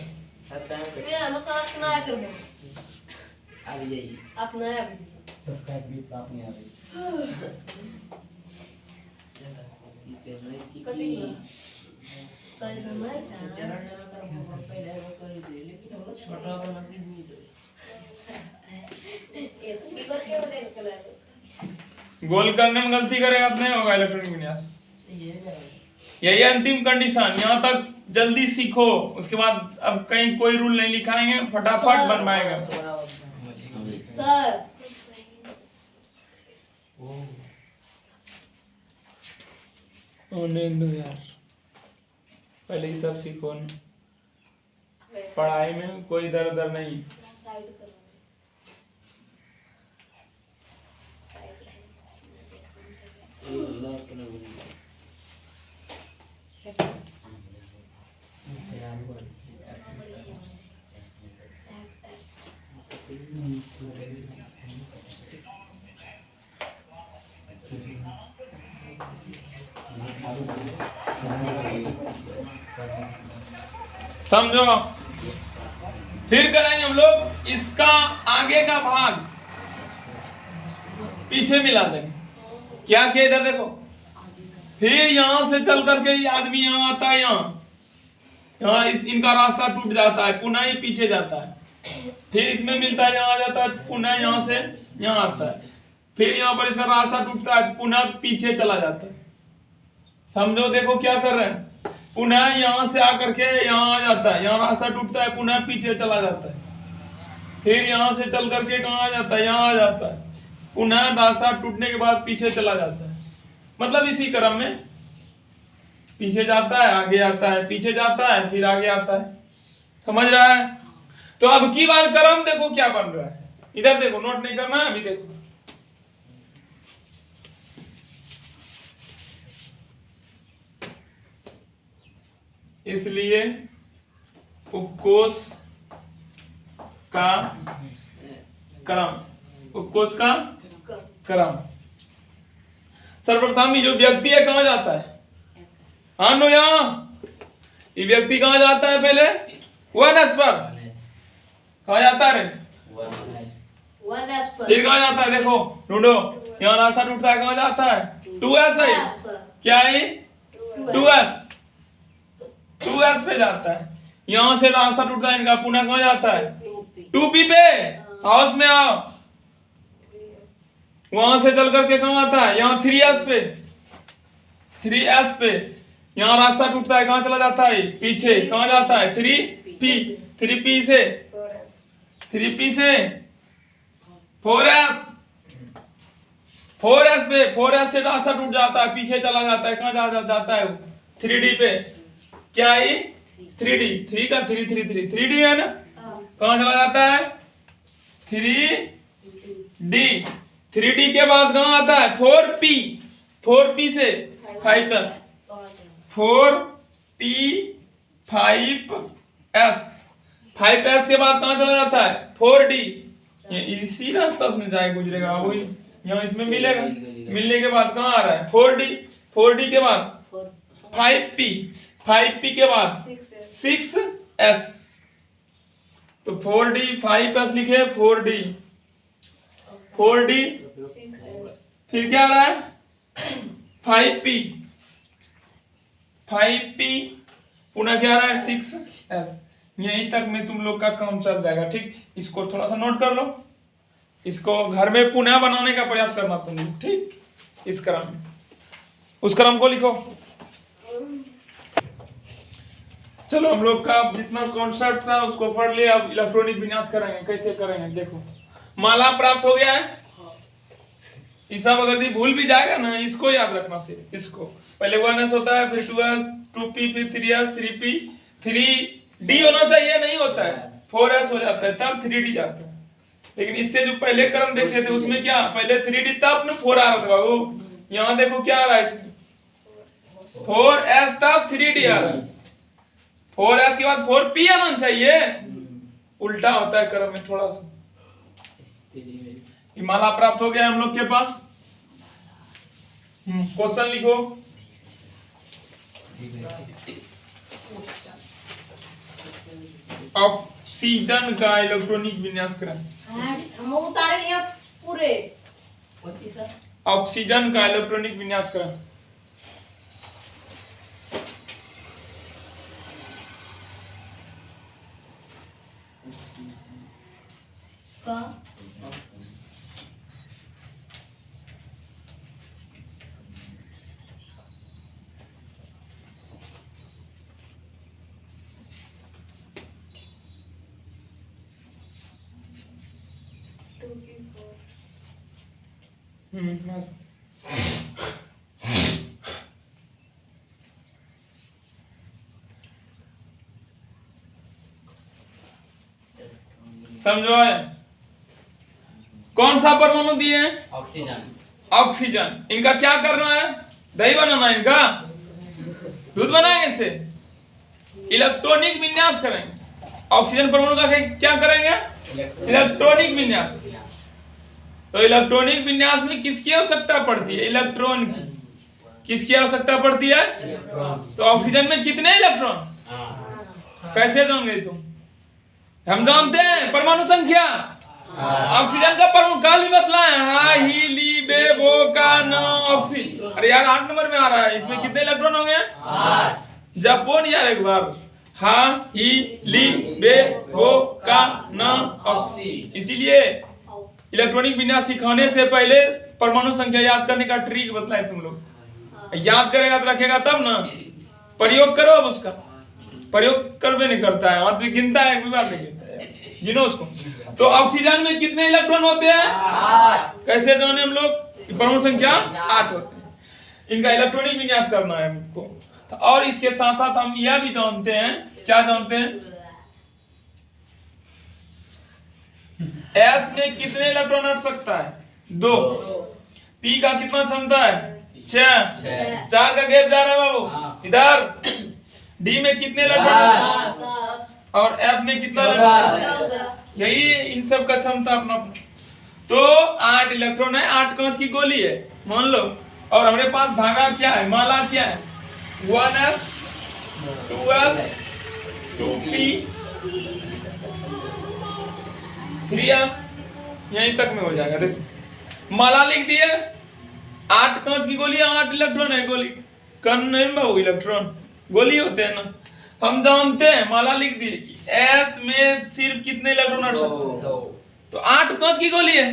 मैं सर्च ना कर दे। आ जाइए आप नया सब्सक्राइब भी आप नहीं आ रही। कल मैं जरा जरा कर वो पहले वो कर दे, लेकिन हम छोटा बना के नहीं दे। गोल करने में गलती करेगा तो नहीं होगा इलेक्ट्रॉनिक विन्यास। यही अंतिम कंडीशन। यहाँ तक जल्दी सीखो, उसके बाद अब कहीं कोई रूल नहीं लिखाएंगे, फटाफट बनवाएगा। सर दो यार, पहले ही सब सीखो ना। पढ़ाई में कोई इधर उधर नहीं। समझो। फिर करेंगे हम लोग इसका आगे का भाग पीछे मिला देंगे। क्या किया इधर देखो, फिर यहां से चल करके ये आदमी यहां आता है, यहाँ इनका रास्ता टूट जाता है, पुनः ही पीछे जाता है, फिर इसमें मिलता है, यहाँ आ जाता है, पुनः यहाँ से यहाँ आता है, फिर यहाँ पर इसका रास्ता टूटता है, पुनः पीछे चला जाता है। समझो, देखो क्या कर रहे हैं, पुनः यहाँ से आकर के यहाँ आ जाता है, यहाँ रास्ता टूटता है, पुनः पीछे चला जाता है, फिर यहाँ से चल करके कहाँ आ जाता है, यहाँ आ जाता है, पुनः रास्ता टूटने के बाद पीछे चला जाता है। मतलब इसी क्रम में पीछे जाता है, आगे आता है, पीछे जाता है, फिर आगे आता है। समझ रहा है? तो अब की बार क्रम देखो क्या बन रहा है। इधर देखो, नोट नहीं करना है, अभी देखो। इसलिए उपकोष का क्रम, उपकोष का क्रम। सर्वप्रथम ये जो व्यक्ति है कहां जाता है? हाँ नो, यहाँ ये व्यक्ति कहां जाता है? पहले 1s पर कहा जाता है, फिर कहां जाता है? देखो ढूंढो, यहाँ रास्ता टूटता है, कहां जाता है? 2s है, क्या है? 2s पे जाता है। यहां से रास्ता टूटता है इनका, पुनः कहां जाता है? 2p पे। हाउस में आओ, वहां से चल करके कहां आता है? यहाँ 3s पे, 3s पे यहाँ रास्ता टूटता है, कहां चला जाता है? पीछे। कहां जाता है? 3p, 3p से 4s, 4s पे, 4s से रास्ता टूट जाता है, पीछे चला जाता है, कहां जाता है? 3d पे। क्या है? 3d, 3 का 3d है ना, कहां चला जाता है? 3d, 3d के बाद कहां आता है? 4p, 4p से 5s, 4p 5s, 5s के बाद कहां चला जाता है? 4d। ये इसी रास्ता से जाए गुजरेगा, वही यहाँ इसमें मिलेगा। मिलने के बाद कहां आ रहा है? 4d, 4d के बाद 5p, 5p के बाद 6s। तो 4d 5s लिखे, 4d, 4d, फिर क्या आ रहा है? 5p, 5p, पुनः क्या आ रहा है? 6s। यहीं तक में तुम लोग का काम चल जाएगा। ठीक, इसको थोड़ा सा नोट कर लो, इसको घर में पुनः बनाने का प्रयास करना तुम लोग। ठीक, इस क्रम में उस क्रम को लिखो। चलो, हम लोग का जितना कॉन्सेप्ट था उसको पढ़ लिया। अब इलेक्ट्रॉनिक विन्यास करेंगे, कैसे करेंगे देखो। माला प्राप्त हो गया है, ये सब अगर ये भूल भी जाएगा ना, इसको याद रखना सिर्फ। इसको पहले 1s होता है, फिर 2s, 2p, फिर 3s, 3p, 3d होना चाहिए, नहीं होता है, 4s हो जाता है, तब 3d जाता है। लेकिन इससे जो पहले क्रम देखे थे उसमें क्या, पहले 3d तब ना 4 आ रहा था बाबू। यहाँ देखो क्या आ रहा है इसमें, 4s तब 3d आ रहा है, 4s के बाद 4p आना चाहिए, उल्टा होता है क्रम में थोड़ा सा। माला प्राप्त हो गया हम लोग के पास। क्वेश्चन लिखो। ऑक्सीजन का इलेक्ट्रॉनिक विन्यास करें। हम उतारे ये पूरे ऑक्सीजन का इलेक्ट्रॉनिक विन्यास करें। का मस्त। समझो है? कौन सा परमाणु दिए हैं? ऑक्सीजन। ऑक्सीजन। इनका क्या करना है? दही बनाना है, इनका दूध बनाएंगे, इससे इलेक्ट्रॉनिक विन्यास करेंगे। ऑक्सीजन परमाणु का क्या करेंगे? इलेक्ट्रॉनिक विन्यास। तो इलेक्ट्रॉनिक विन्यास में किसकी आवश्यकता पड़ती है? इलेक्ट्रॉन की। किसकी आवश्यकता पड़ती है? तो ऑक्सीजन में कितने इलेक्ट्रॉन? कैसे जान गए तुम? हम जानते हैं परमाणु संख्या। ऑक्सीजन का परमाणु काल भी बतलाए, हा ही ली बे वो का न ऑक्सी। अरे यार 8 नंबर में आ रहा है, इसमें कितने इलेक्ट्रॉन हो गए? 8। जपोन यार एक बार, हा ही ली बे वो का न ऑक्सी। इसीलिए इलेक्ट्रॉनिक विन्यास सिखाने से पहले परमाणु संख्या याद करने का ट्रिक बतलाए तुम लोग। याद करेगा तो रखेगा तब ना। प्रयोग करो, अब उसका प्रयोग करवे नहीं करता है, और गिनता है, एक भी बार नहीं गिनता है, गिनो उसको। तो ऑक्सीजन में कितने इलेक्ट्रॉन होते हैं? 8। कैसे जाने हम लोग? परमाणु संख्या 8 होते हैं। इनका इलेक्ट्रॉनिक विन्यास करना है हमको। और इसके साथ साथ हम यह भी जानते हैं, क्या जानते हैं? S में कितने इलेक्ट्रॉन हट सकता है? 2। P का कितना क्षमता है? 6। 4 का गैप जा रहा है बाबू इधर। D में कितने इलेक्ट्रॉन? और F में कितना इलेक्ट्रॉन? यही इन सब का क्षमता अपना अपना। तो 8 इलेक्ट्रॉन है, 8 कांच की गोली है मान लो। और हमारे पास धागा क्या है? माला क्या है? 1s 2s 2p 3s, यहीं तक में हो जाएगा। देखो माला लिख दिए, 8 कांच की गोली, 8 इलेक्ट्रॉन है गोली। कण नहीं बाबू, इलेक्ट्रॉन गोली होते हैं ना। हम जानते हैं, माला लिख दिए कि S में सिर्फ कितने इलेक्ट्रॉन हट सकते हैं? तो 8 कांच की गोली है,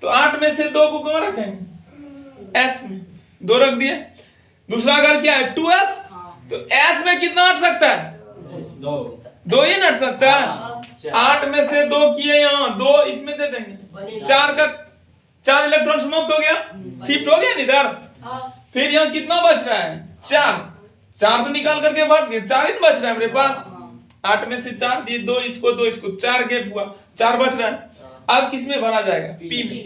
तो 8 में से 2 को कहां रखेंगे? S में 2 रख दिए। दूसरा अगर क्या है? 2s, तो S में कितना हट सकता है? 2 ही हट सकता है। 8 में से 2 किए यहाँ, 2 इसमें दे देंगे। 4 का 4 इलेक्ट्रॉन समाप्त हो गया, शिफ्ट हो गया इधर। फिर यहाँ कितना बच रहा है? 4 तो निकाल करके भर दिए, 4 ही बच रहा है मेरे पास। 8 में से 4 दिए, 2 इसको 2 इसको, 4 गैप हुआ, 4 बच रहा है। अब किस में भरा जाएगा? P में।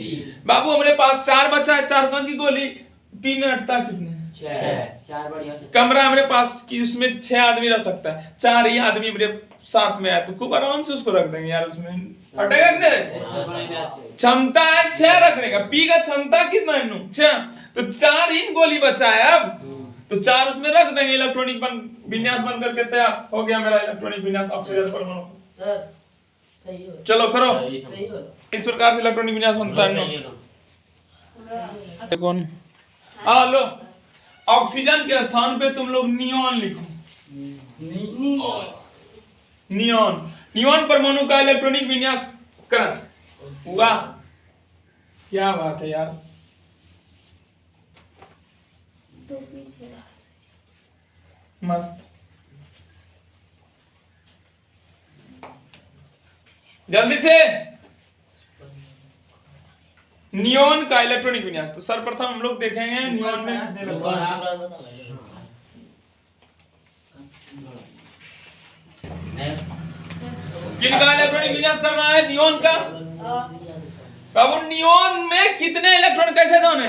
बाबू हमारे पास 4 बचा है, 4 कांच की गोली। P में हटता कितने? 6। कमरा हमारे पास कि उसमें 6 आदमी रह सकता है, 4 ही आदमी मेरे साथ में है, तो खूब आराम से उसको रख देंगे यार। उसमें हटेगा कि नहीं? क्षमता है 6 रखने का। P का क्षमता कितना है? 6। तो 4 ही गोली बचा है अब, तो 4 उसमें रख देंगे। इलेक्ट्रॉनिक विन्यास बन करके तैयार हो गया मेरा इलेक्ट्रॉनिक विन्यास ऑक्सीजन परमाणु। सर सही हो, चलो करो। सही हो। इस प्रकार से इलेक्ट्रॉनिक विन्यास बनता है। कौन? हाँ लो, ऑक्सीजन के स्थान पे तुम लोग नियॉन लिखो। नियॉन। नियॉन परमाणु का इलेक्ट्रॉनिक विन्यास कर हुआ। क्या बात है यार, मस्त। जल्दी से नियॉन का इलेक्ट्रॉनिक विन्यास। तो सर्वप्रथम हम लोग देखेंगे नियॉन में कितने इलेक्ट्रॉन। किनका इलेक्ट्रॉनिक विन्यास करना है? नियॉन का। बाबू नियॉन में कितने इलेक्ट्रॉन कैसे जाने?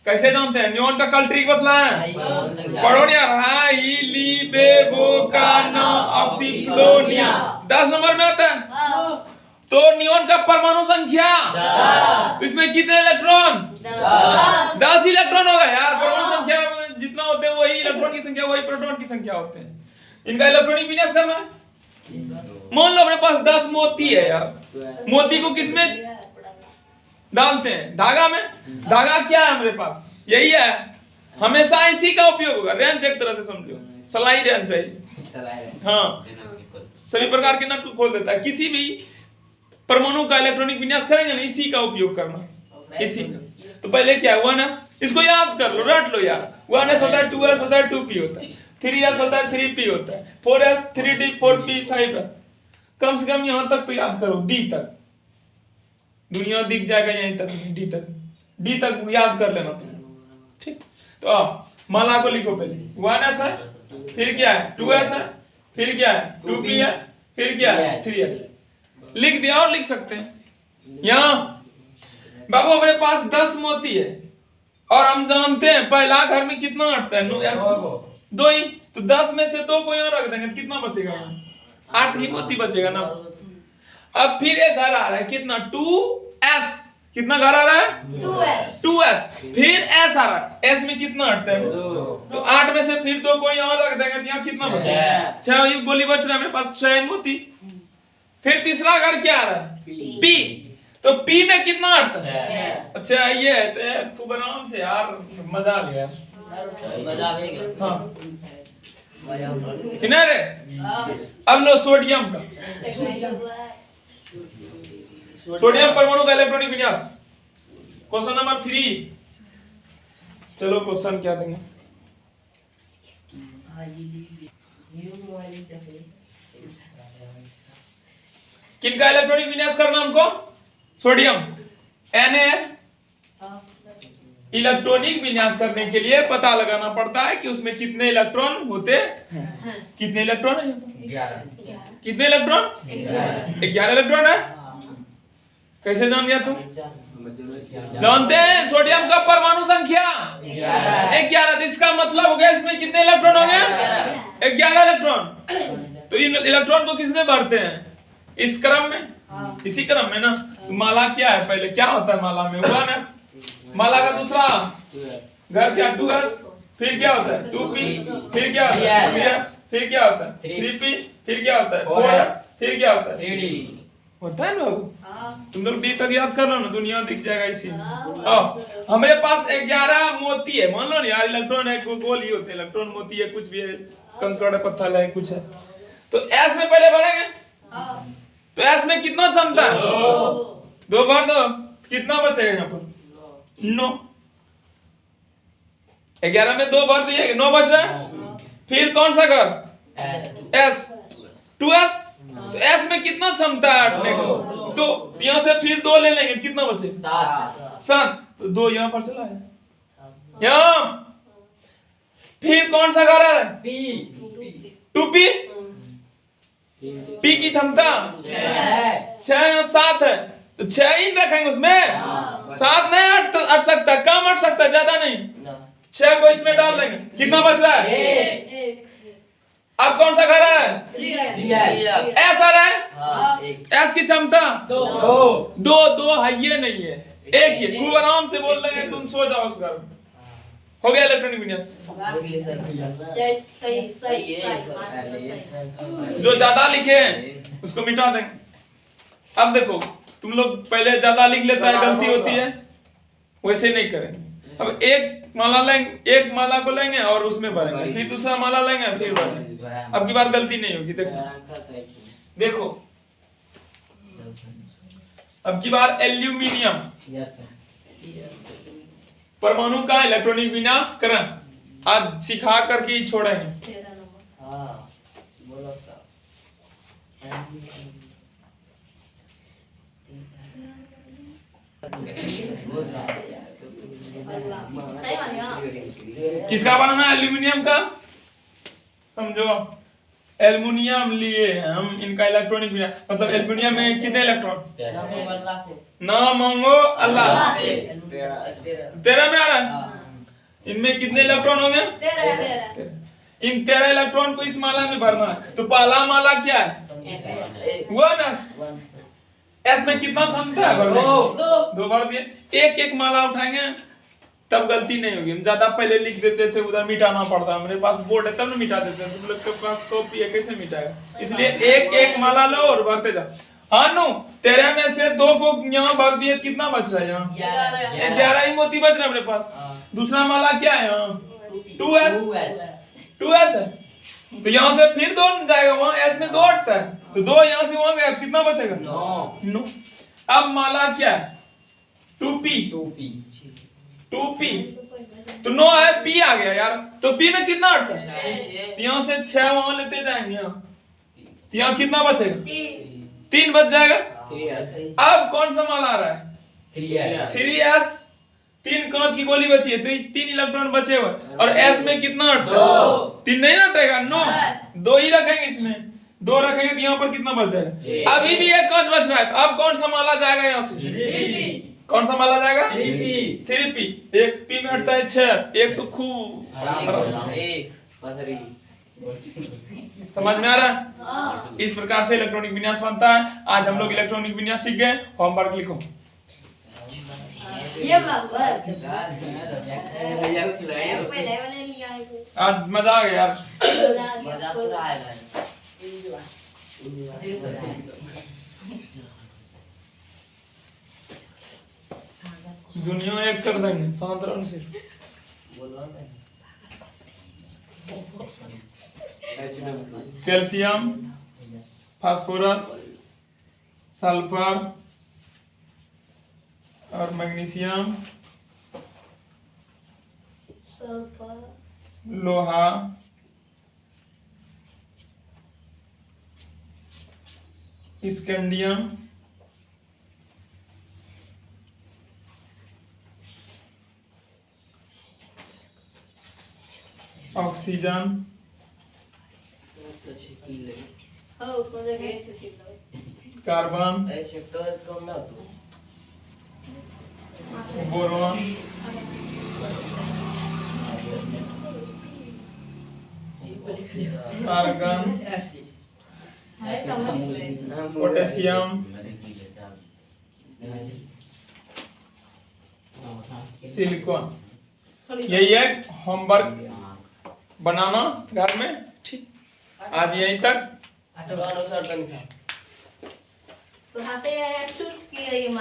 कैसे जानते हैं? नियॉन का कल ट्रिक बतलाया है, पढ़ो यार। हा ही ली बे वो का न ऑक्सीफ्लोनिया 10 नंबर में आता है। तो नियॉन का परमाणु संख्या 10। इसमें कितने इलेक्ट्रॉन? 10 इलेक्ट्रॉन होगा यार। परमाणु संख्या जितना होते हैं वही इलेक्ट्रॉन की संख्या, वही प्रोटॉन की संख्या होते हैं। इनका इलेक्ट्रॉनिक विन्यास करना है। मान लो अपने पास 10 मोती है यार। मोती को किसमें डालते हैं? धागा में। धागा क्या है हमारे पास? यही है, हमेशा इसी का उपयोग होगा। रेंच एक तरह से समझो, सलाई रेंच चाहिए। हाँ, सभी प्रकार के नट खोल देता है। किसी भी परमाणु का इलेक्ट्रॉनिक विन्यास करेंगे ना, इसी का उपयोग करना, इसी का। तो पहले क्या है? 1s, इसको याद कर लो, रट लो यार। 1s होता है, 2s होता है, 2p होता है, 3s होता है, 3p होता है, 4s 3d 4p 5s। कम से कम यहां तक तो याद करो, d तक। दुनिया दिख जाएगा यहीं तक, डी तक याद कर लेना तुम, ठीक। तो अब माला को लिखो। पहले 1s है, फिर क्या है? 2s है, फिर क्या है? 2p है, फिर क्या है? 3s। लिख दिया। और लिख सकते हैं यहाँ बाबू हमारे पास 10 मोती है, और हम जानते हैं पहला घर में कितना हटता है? 2 ही। तो 10 में से 2 को यहाँ रख देंगे, कितना बचेगा? 8 ही मोती बचेगा ना। अब फिर एक घर आ रहा है कितना 2s, कितना घर आ रहा है 2s 2s, फिर s आ रहा है, s में कितना हटता है तो 8 में से फिर दो कोई और रख देंगे तो यहाँ कितना बचेगा 6, ये गोली बच रहा है मेरे पास 6 मोती। फिर तीसरा घर क्या आ रहा है p, तो p में कितना हटता है अच्छा ये है खूब आराम से यार मजा आ गया मजा आएगा। हाँ किनारे अब लो सोडियम का, सोडियम परमाणु का इलेक्ट्रॉनिक विन्यास क्वेश्चन नंबर 3। चलो क्वेश्चन क्या देंगे किनका इलेक्ट्रॉनिक विन्यास करना हमको सोडियम Na इलेक्ट्रॉनिक विन्यास करने के लिए पता लगाना पड़ता है कि उसमें कितने इलेक्ट्रॉन होते हैं। कितने इलेक्ट्रॉन है 11। कितने इलेक्ट्रॉन 11 इलेक्ट्रॉन है। कैसे जान गया तुम जानते हैं सोडियम का परमाणु संख्या 11, इसका मतलब हो गया इसमें कितने इलेक्ट्रॉन हो गए 11 इलेक्ट्रॉन। तो इन इलेक्ट्रॉन को किसमें भरते हैं इस क्रम में, इसी क्रम में ना। तो माला क्या है पहले क्या होता है माला में 1s, माला का दूसरा घर क्या 2s, फिर क्या होता है 2p, फिर क्या होता है 3s, फिर क्या होता है 3p, फिर क्या होता है 4s, फिर क्या होता है 3d होता है ना बाबू। तुम लोग डी तक याद कर लो ना दुनिया दिख जाएगा इसी में। हमारे पास 11 मोती है मान लो ना यार, इलेक्ट्रॉन है गोल ही होते हैं, इलेक्ट्रॉन मोती है कुछ भी है, कंकड़ पत्थर है कुछ है। तो s में पहले भरेंगे तो s में कितना क्षमता है 2 भर दो, कितना बचेगा यहाँ पर 9, 11 में 2 भर दिए 9 बच रहा है। फिर कौन सा घर s 2s, तो s में कितना क्षमता है हटने का 2, यहाँ से फिर 2 ले लेंगे कितना बचे 7, तो 2 यहाँ पर चला है यहाँ। फिर कौन सा घर है 2p, p की क्षमता 6, यहाँ 7 है तो 6 ही रखेंगे उसमें 7 नहीं हट सकता, कम हट सकता ज्यादा नहीं, 6 को इसमें डाल देंगे कितना बच रहा है। अब कौन सा घर है s आ रहा है, s की क्षमता 2 है ये नहीं है एक ही, खूब आराम से बोल देंगे तुम सो जाओ उस घर में। हो गया इलेक्ट्रॉनिक विन्यास। जो ज्यादा लिखे हैं उसको मिटा देंगे। अब देखो तुम लोग पहले ज्यादा लिख लेता है गलती होती है, वैसे नहीं करेंगे। अब एक माला लेंगे, एक माला को लेंगे और उसमें भरेंगे, फिर दूसरा माला लेंगे फिर भरेंगे। अब की बार गलती नहीं होगी। देखो अब की बार एल्यूमिनियम परमाणु का इलेक्ट्रॉनिक विन्यास करें, आज सिखा करके ही छोड़ेंगे। सही मानेगा किसका बनाना है एल्यूमिनियम का, समझो एल्युमिनियम लिए हैं हम, इनका इलेक्ट्रॉनिक विन्यास मतलब एल्युमिनियम में कितने इलेक्ट्रॉन ना मांगो अल्लाह से 13 में आ रहा है। इनमें कितने इलेक्ट्रॉन होंगे 13। इन 13 इलेक्ट्रॉन को इस माला में भरना है। तो पहला माला क्या है 1s, s में कितना क्षमता है भरने 2 भर दिए। एक एक माला उठाएंगे तब गलती नहीं होगी। हम ज्यादा पहले लिख देते थे उधर मिटाना पड़ता, मेरे पास बोर्ड है तब ना मिटा देते, तुम लोग के पास कॉपी है कैसे मिटाएगा। इसलिए एक एक माला लो और भरते जाओ। हाँ नु 13 में से 2 को यहाँ भर दिए, कितना बच रहा है यहाँ 11 ही मोती बच रहा है मेरे पास। दूसरा माला क्या है यहाँ 2s है, तो यहाँ से फिर 2 जाएगा, वहाँ s में 2 हटता है तो 2 यहाँ से वहाँ गया, कितना बचेगा 9। अब माला क्या है 2p तो 9 है, p आ गया यार, तो p में कितना हटता है, यहाँ से 6 वहाँ लेते जाएंगे, यहाँ कितना बचेगा 3 बच जाएगा। अब कौन सा माला आ रहा है 3s, 3 कांच की गोली बची है तो 3 इलेक्ट्रॉन बचे हुए, और s में कितना हटता है 3 नहीं हटेगा 9, 2 ही रखेंगे इसमें, 2 रखेंगे तो यहाँ पर कितना बच जाएगा। अभी भी एक कांच बच रहा है, अब कौन सा माला जाएगा यहाँ से, कौन सा माला जाएगा 3p। एक p में हटता है 6, एक तो खूब समझ में आ रहा है? हाँ इस प्रकार से इलेक्ट्रॉनिक विन्यास बनता है। आज हम लोग इलेक्ट्रॉनिक विन्यास सीख गए। होमवर्क लिखो। ये बराबर भैया को चलाइए पहले मैंने लिया है तो आज मजा आ गया यार। मजा तो आएगा दुनिया एक कर देंगे, शांत रहो सिर्फ। कैल्शियम, फास्फोरस, सल्फर और मैग्नीशियम, सल्फर लोहा, स्कैंडियम, ऑक्सीजन, हो कोणते घ्यायचे तिथं कार्बन, सेक्टर्स कम ना तू बोरॉन, आर्गन, आहे का म्हणजे पोटेशियम, सिलिकॉन। थोड़ी यही है होमवर्क बनाना घर में। ठीक, आज यहीं तक। सर तो हाते शूट किया ये